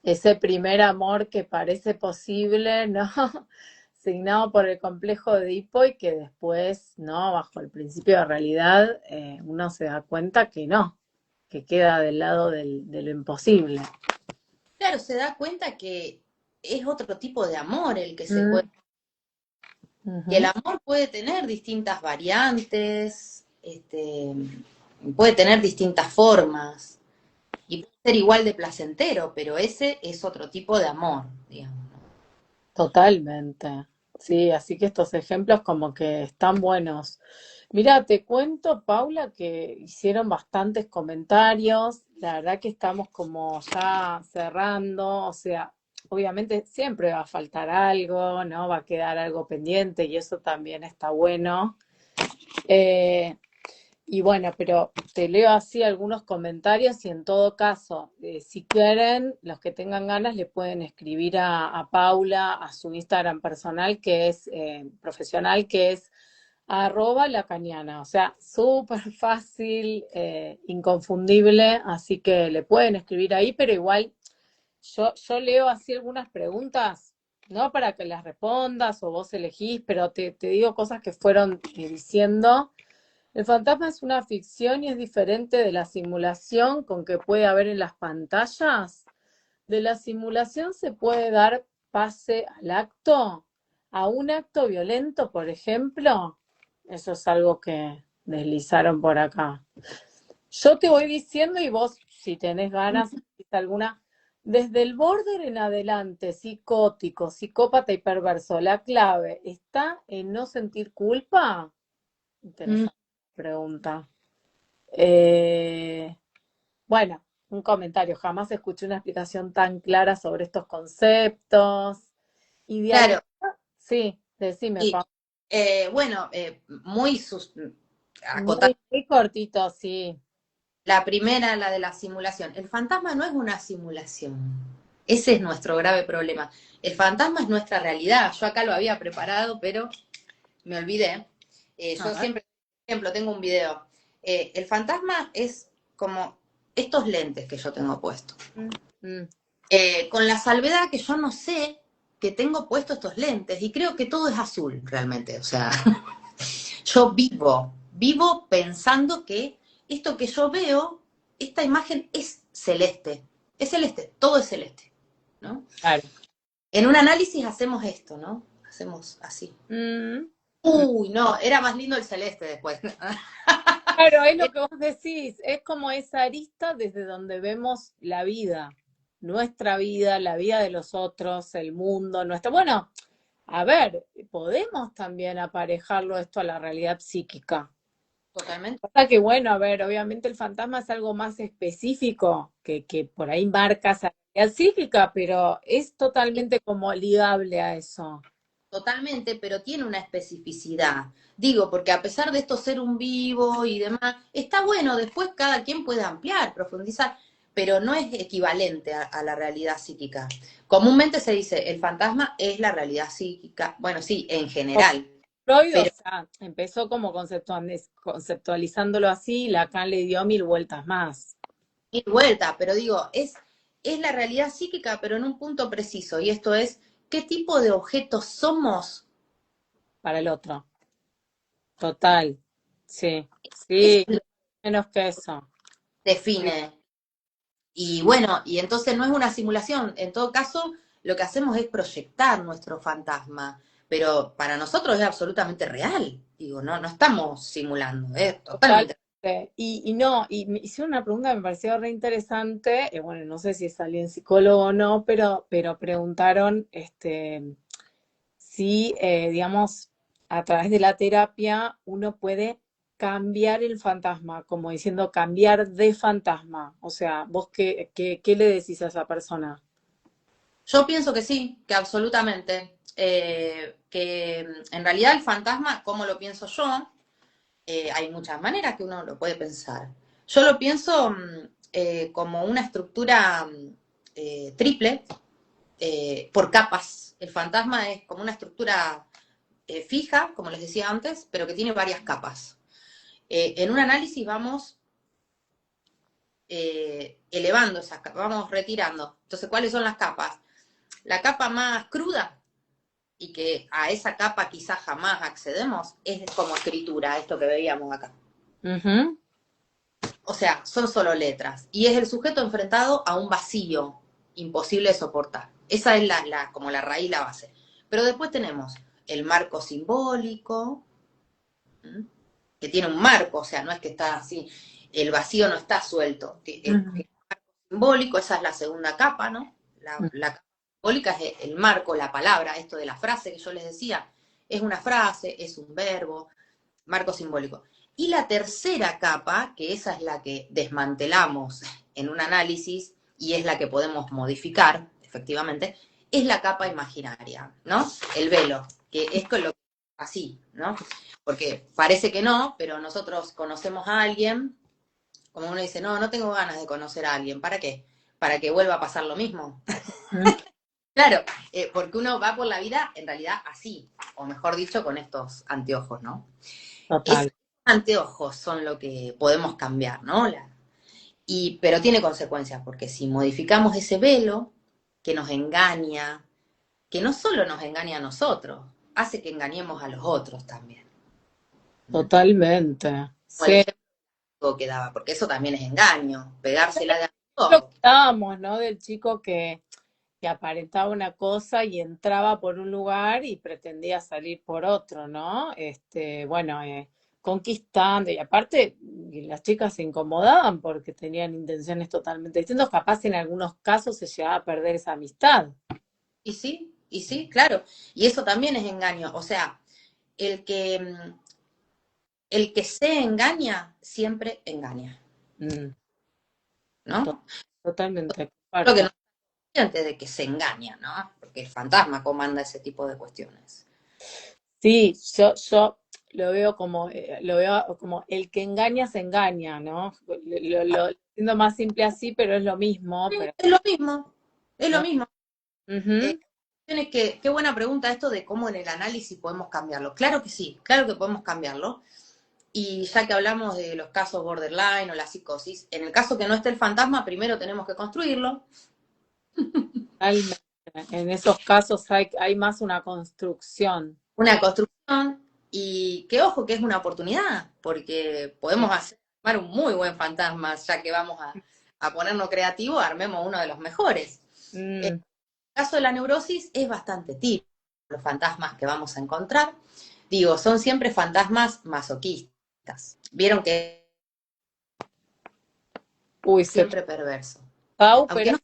Ese primer amor que parece posible, ¿no? Signado por el complejo de Edipo y que después, ¿no? Bajo el principio de realidad, uno se da cuenta que no, que queda del lado de lo imposible. Claro, se da cuenta que es otro tipo de amor el que se puede. Mm, Y el ujú. amor puede tener distintas variantes, puede tener distintas formas y puede ser igual de placentero, pero ese es otro tipo de amor, digamos. ¿No? Totalmente, Sí, así que estos ejemplos como que están buenos. Mira, te cuento, Paula, que hicieron bastantes comentarios. La verdad que estamos como ya cerrando, o sea, obviamente siempre va a faltar algo, ¿no? Va a quedar algo pendiente y eso también está bueno. Eh, y bueno, pero te leo así algunos comentarios y en todo caso, si quieren, los que tengan ganas le pueden escribir a Paula a su Instagram personal, que es profesional, que es @lacaniana. O sea, súper fácil, inconfundible, así que le pueden escribir ahí, pero igual yo leo así algunas preguntas, no para que las respondas o vos elegís, pero te digo cosas que fueron diciendo. El fantasma es una ficción y es diferente de la simulación con que puede haber en las pantallas. De la simulación se puede dar pase al acto, a un acto violento, por ejemplo. Eso es algo que deslizaron por acá. Yo te voy diciendo y vos, si tenés ganas, alguna, desde el border en adelante, psicótico, psicópata y perverso, la clave está en no sentir culpa. Mm. Interesante pregunta. Eh, bueno, un comentario. Jamás escuché una explicación tan clara sobre estos conceptos. Y de alguna... Claro, Sí, decime, y Pau. bueno, muy acotado. Muy, muy cortito, sí. La primera, la de la simulación. El fantasma no es una simulación. Ese es nuestro grave problema. El fantasma es nuestra realidad. Yo acá lo había preparado, pero me olvidé. A Yo ver. siempre, por ejemplo, tengo un video. El fantasma es como estos lentes que yo tengo puestos. Mm, Con la salvedad que yo no sé que tengo puestos estos lentes y creo que todo es azul realmente. O sea, yo vivo pensando que esto que yo veo, esta imagen es celeste, todo es celeste, ¿no? claro. En un análisis hacemos esto, ¿no? Hacemos así. Mm, mm. Uy, no, era más lindo el celeste después. Claro, es lo que vos decís. Es como esa arista desde donde vemos la vida. Nuestra vida, la vida de los otros, el mundo, nuestra... Bueno, a ver, podemos también aparejarlo esto a la realidad psíquica. Totalmente. Pasa que, bueno, a ver, obviamente el fantasma es algo más específico que por ahí marca esa realidad psíquica, pero es totalmente como ligable a eso. Totalmente, pero tiene una especificidad. Digo, porque a pesar de esto ser un vivo y demás, está bueno, después cada quien puede ampliar, profundizar, pero no es equivalente a la realidad psíquica. Comúnmente se dice, el fantasma es la realidad psíquica. Bueno, sí, en general, Freud, o pero sea, empezó como conceptualizándolo así, y Lacan le dio 1000 vueltas más y vuelta, pero digo, es la realidad psíquica, pero en un punto preciso, y esto es, ¿qué tipo de objetos somos? para el otro. Total. Sí, Eso sí, es lo menos que eso. que Sí, define. Y bueno, y entonces no es una simulación. En todo caso, lo que hacemos es proyectar nuestro fantasma, pero para nosotros es absolutamente real. Digo, no estamos simulando, es total. totalmente. Y no, y me hicieron una pregunta que me pareció re interesante, bueno, no sé si es alguien psicólogo o no, pero preguntaron si, digamos, a través de la terapia uno puede cambiar el fantasma, como diciendo cambiar de fantasma. O sea, ¿vos qué le decís a esa persona? Yo pienso que sí, que absolutamente. Que en realidad el fantasma, como lo pienso yo, hay muchas maneras que uno lo puede pensar. Yo lo pienso como una estructura triple, por capas. El fantasma es como una estructura fija, como les decía antes, pero que tiene varias capas. En un análisis vamos elevando esas capas, vamos retirando. Entonces, ¿cuáles son las capas? La capa más cruda, y que a esa capa quizás jamás accedemos, es como escritura, esto que veíamos acá. Ujú. O sea, son solo letras. Y es el sujeto enfrentado a un vacío imposible de soportar. Esa es como la raíz, la base. Pero después tenemos el marco simbólico, que tiene un marco, o sea, no es que está así, el vacío no está suelto. El Ujú. marco simbólico, esa es la segunda capa, ¿no? La capa simbólica es el marco, la palabra, esto de la frase que yo les decía, es una frase, es un verbo, marco simbólico. Y la tercera capa, que esa es la que desmantelamos en un análisis y es la que podemos modificar, efectivamente, es la capa imaginaria, ¿no? El velo, que es con lo que así, ¿no? Porque parece que no, pero nosotros conocemos a alguien, como uno dice, no, no tengo ganas de conocer a alguien, ¿para qué? Para que vuelva a pasar lo mismo. Claro, porque uno va por la vida en realidad así, o mejor dicho, con estos anteojos, ¿no? Esos Total. anteojos son lo que podemos cambiar, ¿no? Pero tiene consecuencias, porque si modificamos ese velo que nos engaña, que no solo nos engaña a nosotros, hace que engañemos a los otros también. Totalmente. Como el Sí. ejemplo que daba, porque eso también es engaño, pegársela de Lo que amigo. estábamos, ¿no? Del chico que aparentaba una cosa y entraba por un lugar y pretendía salir por otro, ¿no? Bueno, conquistando, y aparte y las chicas se incomodaban porque tenían intenciones totalmente distintas, capaz en algunos casos se llegaba a perder esa amistad. Y sí, claro. Y eso también es engaño. O sea, el que, el que se engaña, siempre engaña, Mm, to- ¿no? totalmente, Lo que no comparto. es antes de que se engaña, ¿no? Porque el fantasma comanda ese tipo de cuestiones. Sí, yo lo veo como el que engaña se engaña, ¿no? Lo entiendo más simple así, pero es lo mismo, Sí, pero es lo mismo, es lo ¿no? mismo. Ujú. Qué buena pregunta esto de cómo en el análisis podemos cambiarlo. Claro que sí, claro que podemos cambiarlo. Y ya que hablamos de los casos borderline o la psicosis, en el caso que no esté el fantasma, primero tenemos que construirlo. Totalmente. En esos casos hay más una construcción. Una construcción y que ojo que es una oportunidad, porque podemos armar un muy buen fantasma, ya que vamos a ponernos creativos, armemos uno de los mejores. El Mm, caso de la neurosis es bastante típico, los fantasmas que vamos a encontrar, digo, son siempre fantasmas masoquistas. Vieron que uy, siempre perverso. pero Aunque no,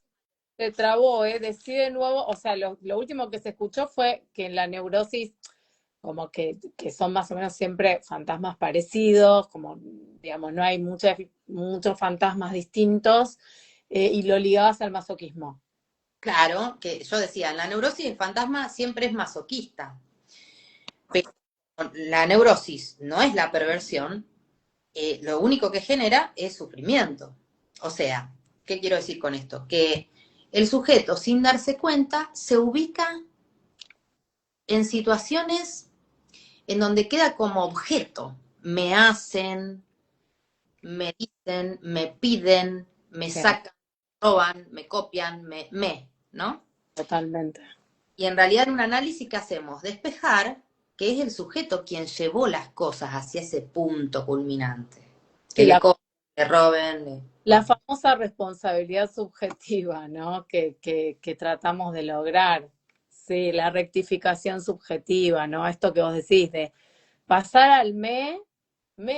se trabó, ¿eh? Decí de nuevo, o sea, lo último que se escuchó fue que en la neurosis, como que son más o menos siempre fantasmas parecidos, como, digamos, no hay muchos fantasmas distintos, y lo ligabas al masoquismo. claro, que yo decía, en la neurosis el fantasma siempre es masoquista. Pero la neurosis no es la perversión, lo único que genera es sufrimiento. O sea, ¿qué quiero decir con esto? Que el sujeto, sin darse cuenta, se ubica en situaciones en donde queda como objeto. Me hacen, me dicen, me piden, me Sí, sacan, me roban, me copian, ¿no? totalmente. Y en realidad en un análisis que hacemos, despejar que es el sujeto quien llevó las cosas hacia ese punto culminante. Que Sí, le copian, le roben, la bueno. famosa responsabilidad subjetiva, ¿no? Que tratamos de lograr. Sí, la rectificación subjetiva, ¿no? Esto que vos decís de pasar al me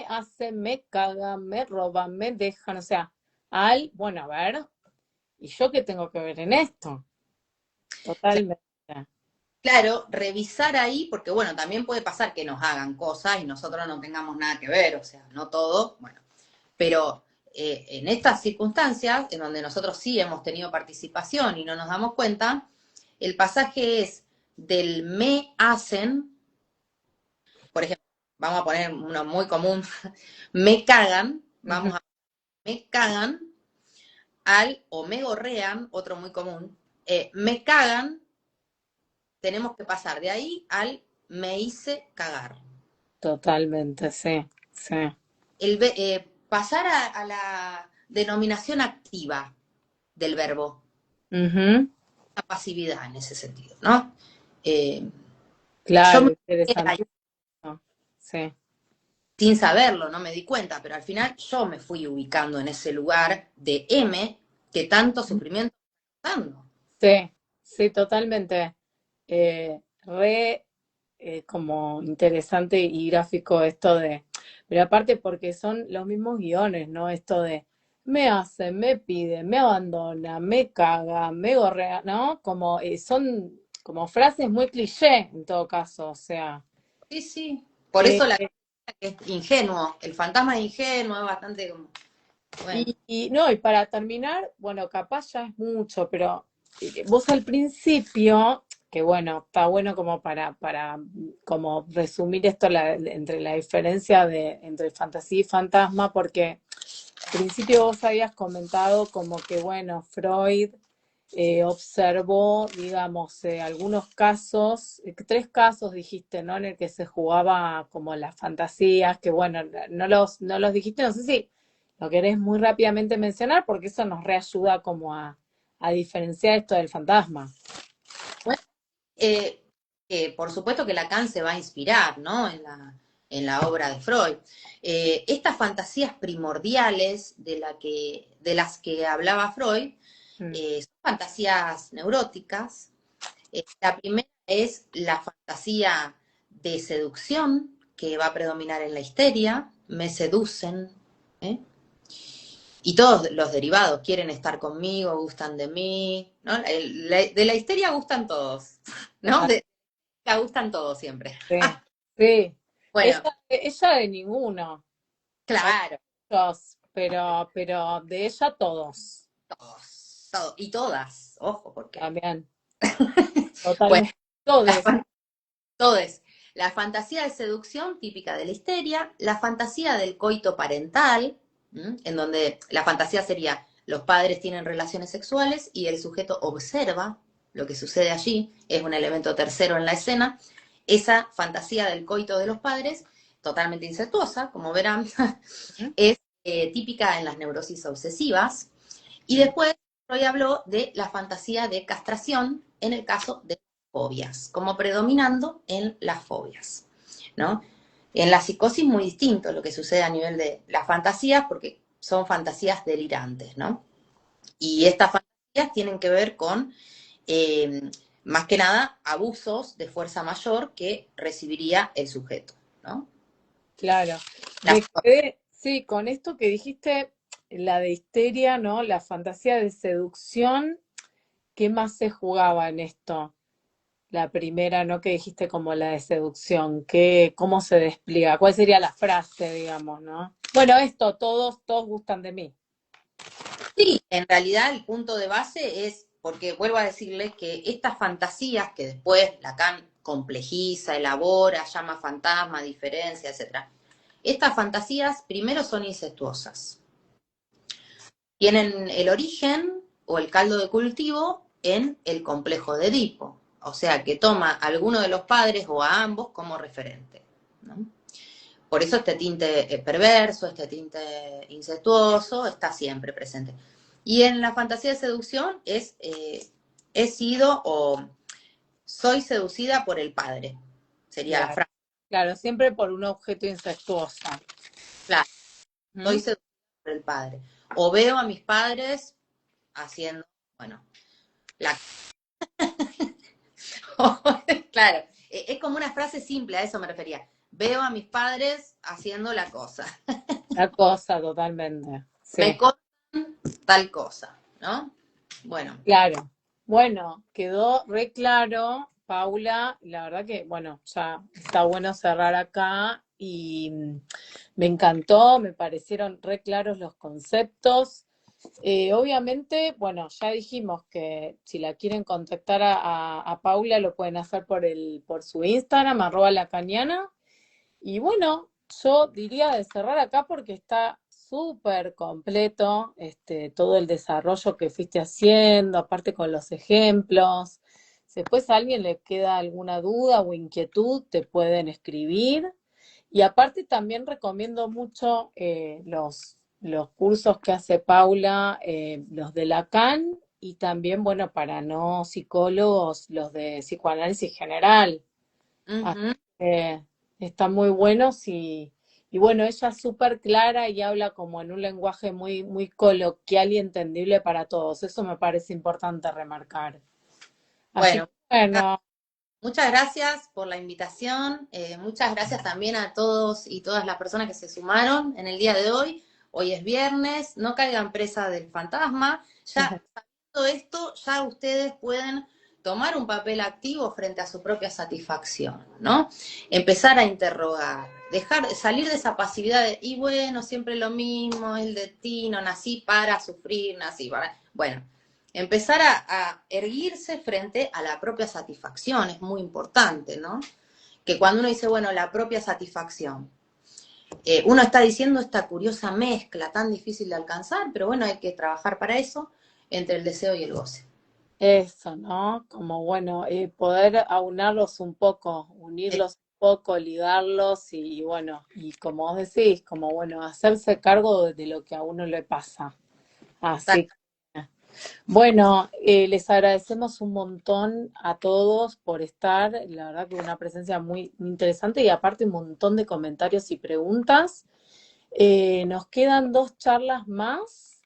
hacen, me cagan, me roban, me dejan, o sea, bueno, a ver, ¿y yo qué tengo que ver en esto? Totalmente. Claro, revisar ahí, porque bueno, también puede pasar que nos hagan cosas y nosotros no tengamos nada que ver, o sea, no todo, bueno, pero en estas circunstancias, en donde nosotros sí hemos tenido participación y no nos damos cuenta, el pasaje es del me hacen, por ejemplo, vamos a poner uno muy común, me cagan, Ujú. vamos a me cagan, al o me gorrean, otro muy común, me cagan, tenemos que pasar de ahí al me hice cagar. Totalmente, sí, sí. Pasar a la denominación activa del verbo, Ujú. la pasividad en ese sentido, ¿no? Eh, yo Claro, me ahí interesantísimo. Sí. sin saberlo, no me di cuenta, pero al final yo me fui ubicando en ese lugar de M que tanto sufrimiento está dando. Sí, sí, totalmente. Re como interesante y gráfico esto de, pero aparte porque son los mismos guiones, ¿no? Esto de me hace, me pide, me abandona, me caga, me gorrea, ¿no? Como son como frases muy cliché en todo caso, o sea. Sí, sí. Por eh, eso la que es ingenuo, el fantasma es ingenuo, es bastante como, bueno. y no, y para terminar, bueno, capaz ya es mucho, pero vos al principio, que bueno, está bueno como para como resumir esto entre la diferencia entre fantasía y fantasma, porque al principio vos habías comentado como que, bueno, Freud observó, digamos, algunos casos, 3 casos dijiste, ¿no? En el que se jugaba como las fantasías, que bueno, no los dijiste, no sé si lo querés muy rápidamente mencionar, porque eso nos reayuda como a diferenciar esto del fantasma. Bueno, eh, por supuesto que Lacan se va a inspirar, ¿no? En la obra de Freud. Estas fantasías primordiales de las que hablaba Freud Mm, son fantasías neuróticas. La primera es la fantasía de seducción que va a predominar en la histeria. Me seducen, ¿eh? Y todos los derivados quieren estar conmigo, gustan de mí, ¿no? De la histeria gustan todos, ¿no? claro, De la gustan todos siempre. sí, sí. Ella, Bueno, ella de ninguno, claro, otros, pero de ella todos todos, todos, y todas, ojo, porque, también, bueno, totalmente, la, todos. todos. La fantasía de seducción típica de la histeria, la fantasía del coito parental, en donde la fantasía sería los padres tienen relaciones sexuales y el sujeto observa lo que sucede allí, es un elemento tercero en la escena. Esa fantasía del coito de los padres, totalmente incestuosa, como verán, es típica en las neurosis obsesivas. Y Mm, después Freud habló de la fantasía de castración en el caso de fobias, como predominando en las fobias, ¿no? En la psicosis muy distinto lo que sucede a nivel de las fantasías, porque son fantasías delirantes, ¿no? Y estas fantasías tienen que ver con, eh, más que nada, abusos de fuerza mayor que recibiría el sujeto, ¿no? claro. La, Me quedé, sí, con esto que dijiste, la de histeria, ¿no? La fantasía de seducción, ¿qué más se jugaba en esto? La primera, ¿no? Que dijiste como la de seducción, ¿cómo se despliega? ¿Cuál sería la frase, digamos, ¿no? Bueno, esto, todos gustan de mí. Sí, en realidad el punto de base es, porque vuelvo a decirles que estas fantasías que después Lacan complejiza, elabora, llama fantasma, diferencia, etcétera, estas fantasías primero son incestuosas. Tienen el origen o el caldo de cultivo en el complejo de Edipo, o sea que toma a alguno de los padres o a ambos como referente, ¿no? Por eso este tinte perverso, este tinte incestuoso está siempre presente. Y en la fantasía de seducción he sido o soy seducida por el padre, sería la Claro, frase. claro, siempre por un objeto incestuoso. Claro, soy ¿Mm? seducida por el padre. O veo a mis padres haciendo, bueno, la... claro, es como una frase simple, a eso me refería. Veo a mis padres haciendo la cosa. La cosa, totalmente. Me Sí, contan tal cosa, ¿no? Bueno, claro. Bueno, quedó re claro, Paula. La verdad que, bueno, ya está bueno cerrar acá y me encantó, me parecieron re claros los conceptos. Obviamente, bueno, ya dijimos que si la quieren contactar a Paula lo pueden hacer por su Instagram, @lacaniana. Y bueno, yo diría de cerrar acá porque está súper completo todo el desarrollo que fuiste haciendo, aparte con los ejemplos. Si después a alguien le queda alguna duda o inquietud, te pueden escribir. Y aparte también recomiendo mucho los cursos que hace Paula, los de Lacan, y también, bueno, para no psicólogos, los de psicoanálisis general. Así uh-huh. que están muy buenos y bueno, ella es súper clara y habla como en un lenguaje muy, muy coloquial y entendible para todos. Eso me parece importante remarcar. Así que Bueno, bueno, muchas gracias por la invitación. Muchas gracias también a todos y todas las personas que se sumaron en el día de hoy. hoy es viernes, no caigan presa del fantasma, ya sabiendo esto, ya ustedes pueden tomar un papel activo frente a su propia satisfacción, ¿no? Empezar a interrogar, salir de esa pasividad de, y bueno, siempre lo mismo, el destino, nací para sufrir, nací para... Bueno, empezar a erguirse frente a la propia satisfacción, es muy importante, ¿no? Que cuando uno dice, bueno, la propia satisfacción, uno está diciendo esta curiosa mezcla tan difícil de alcanzar, pero bueno, hay que trabajar para eso, entre el deseo y el goce. Eso, ¿no? Como bueno, poder aunarlos un poco, unirlos un poco, ligarlos y bueno, y como vos decís, como bueno, hacerse cargo de lo que a uno le pasa. Así que, bueno, les agradecemos un montón a todos por estar, la verdad que una presencia muy interesante y aparte un montón de comentarios y preguntas. Nos quedan 2 charlas más,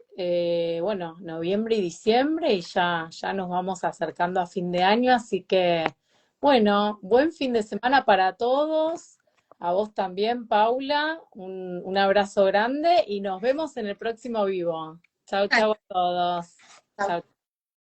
bueno, noviembre y diciembre, y ya nos vamos acercando a fin de año, así que, bueno, buen fin de semana para todos, a vos también, Paula, un abrazo grande y nos vemos en el próximo vivo. Chau, chau a todos. Chau.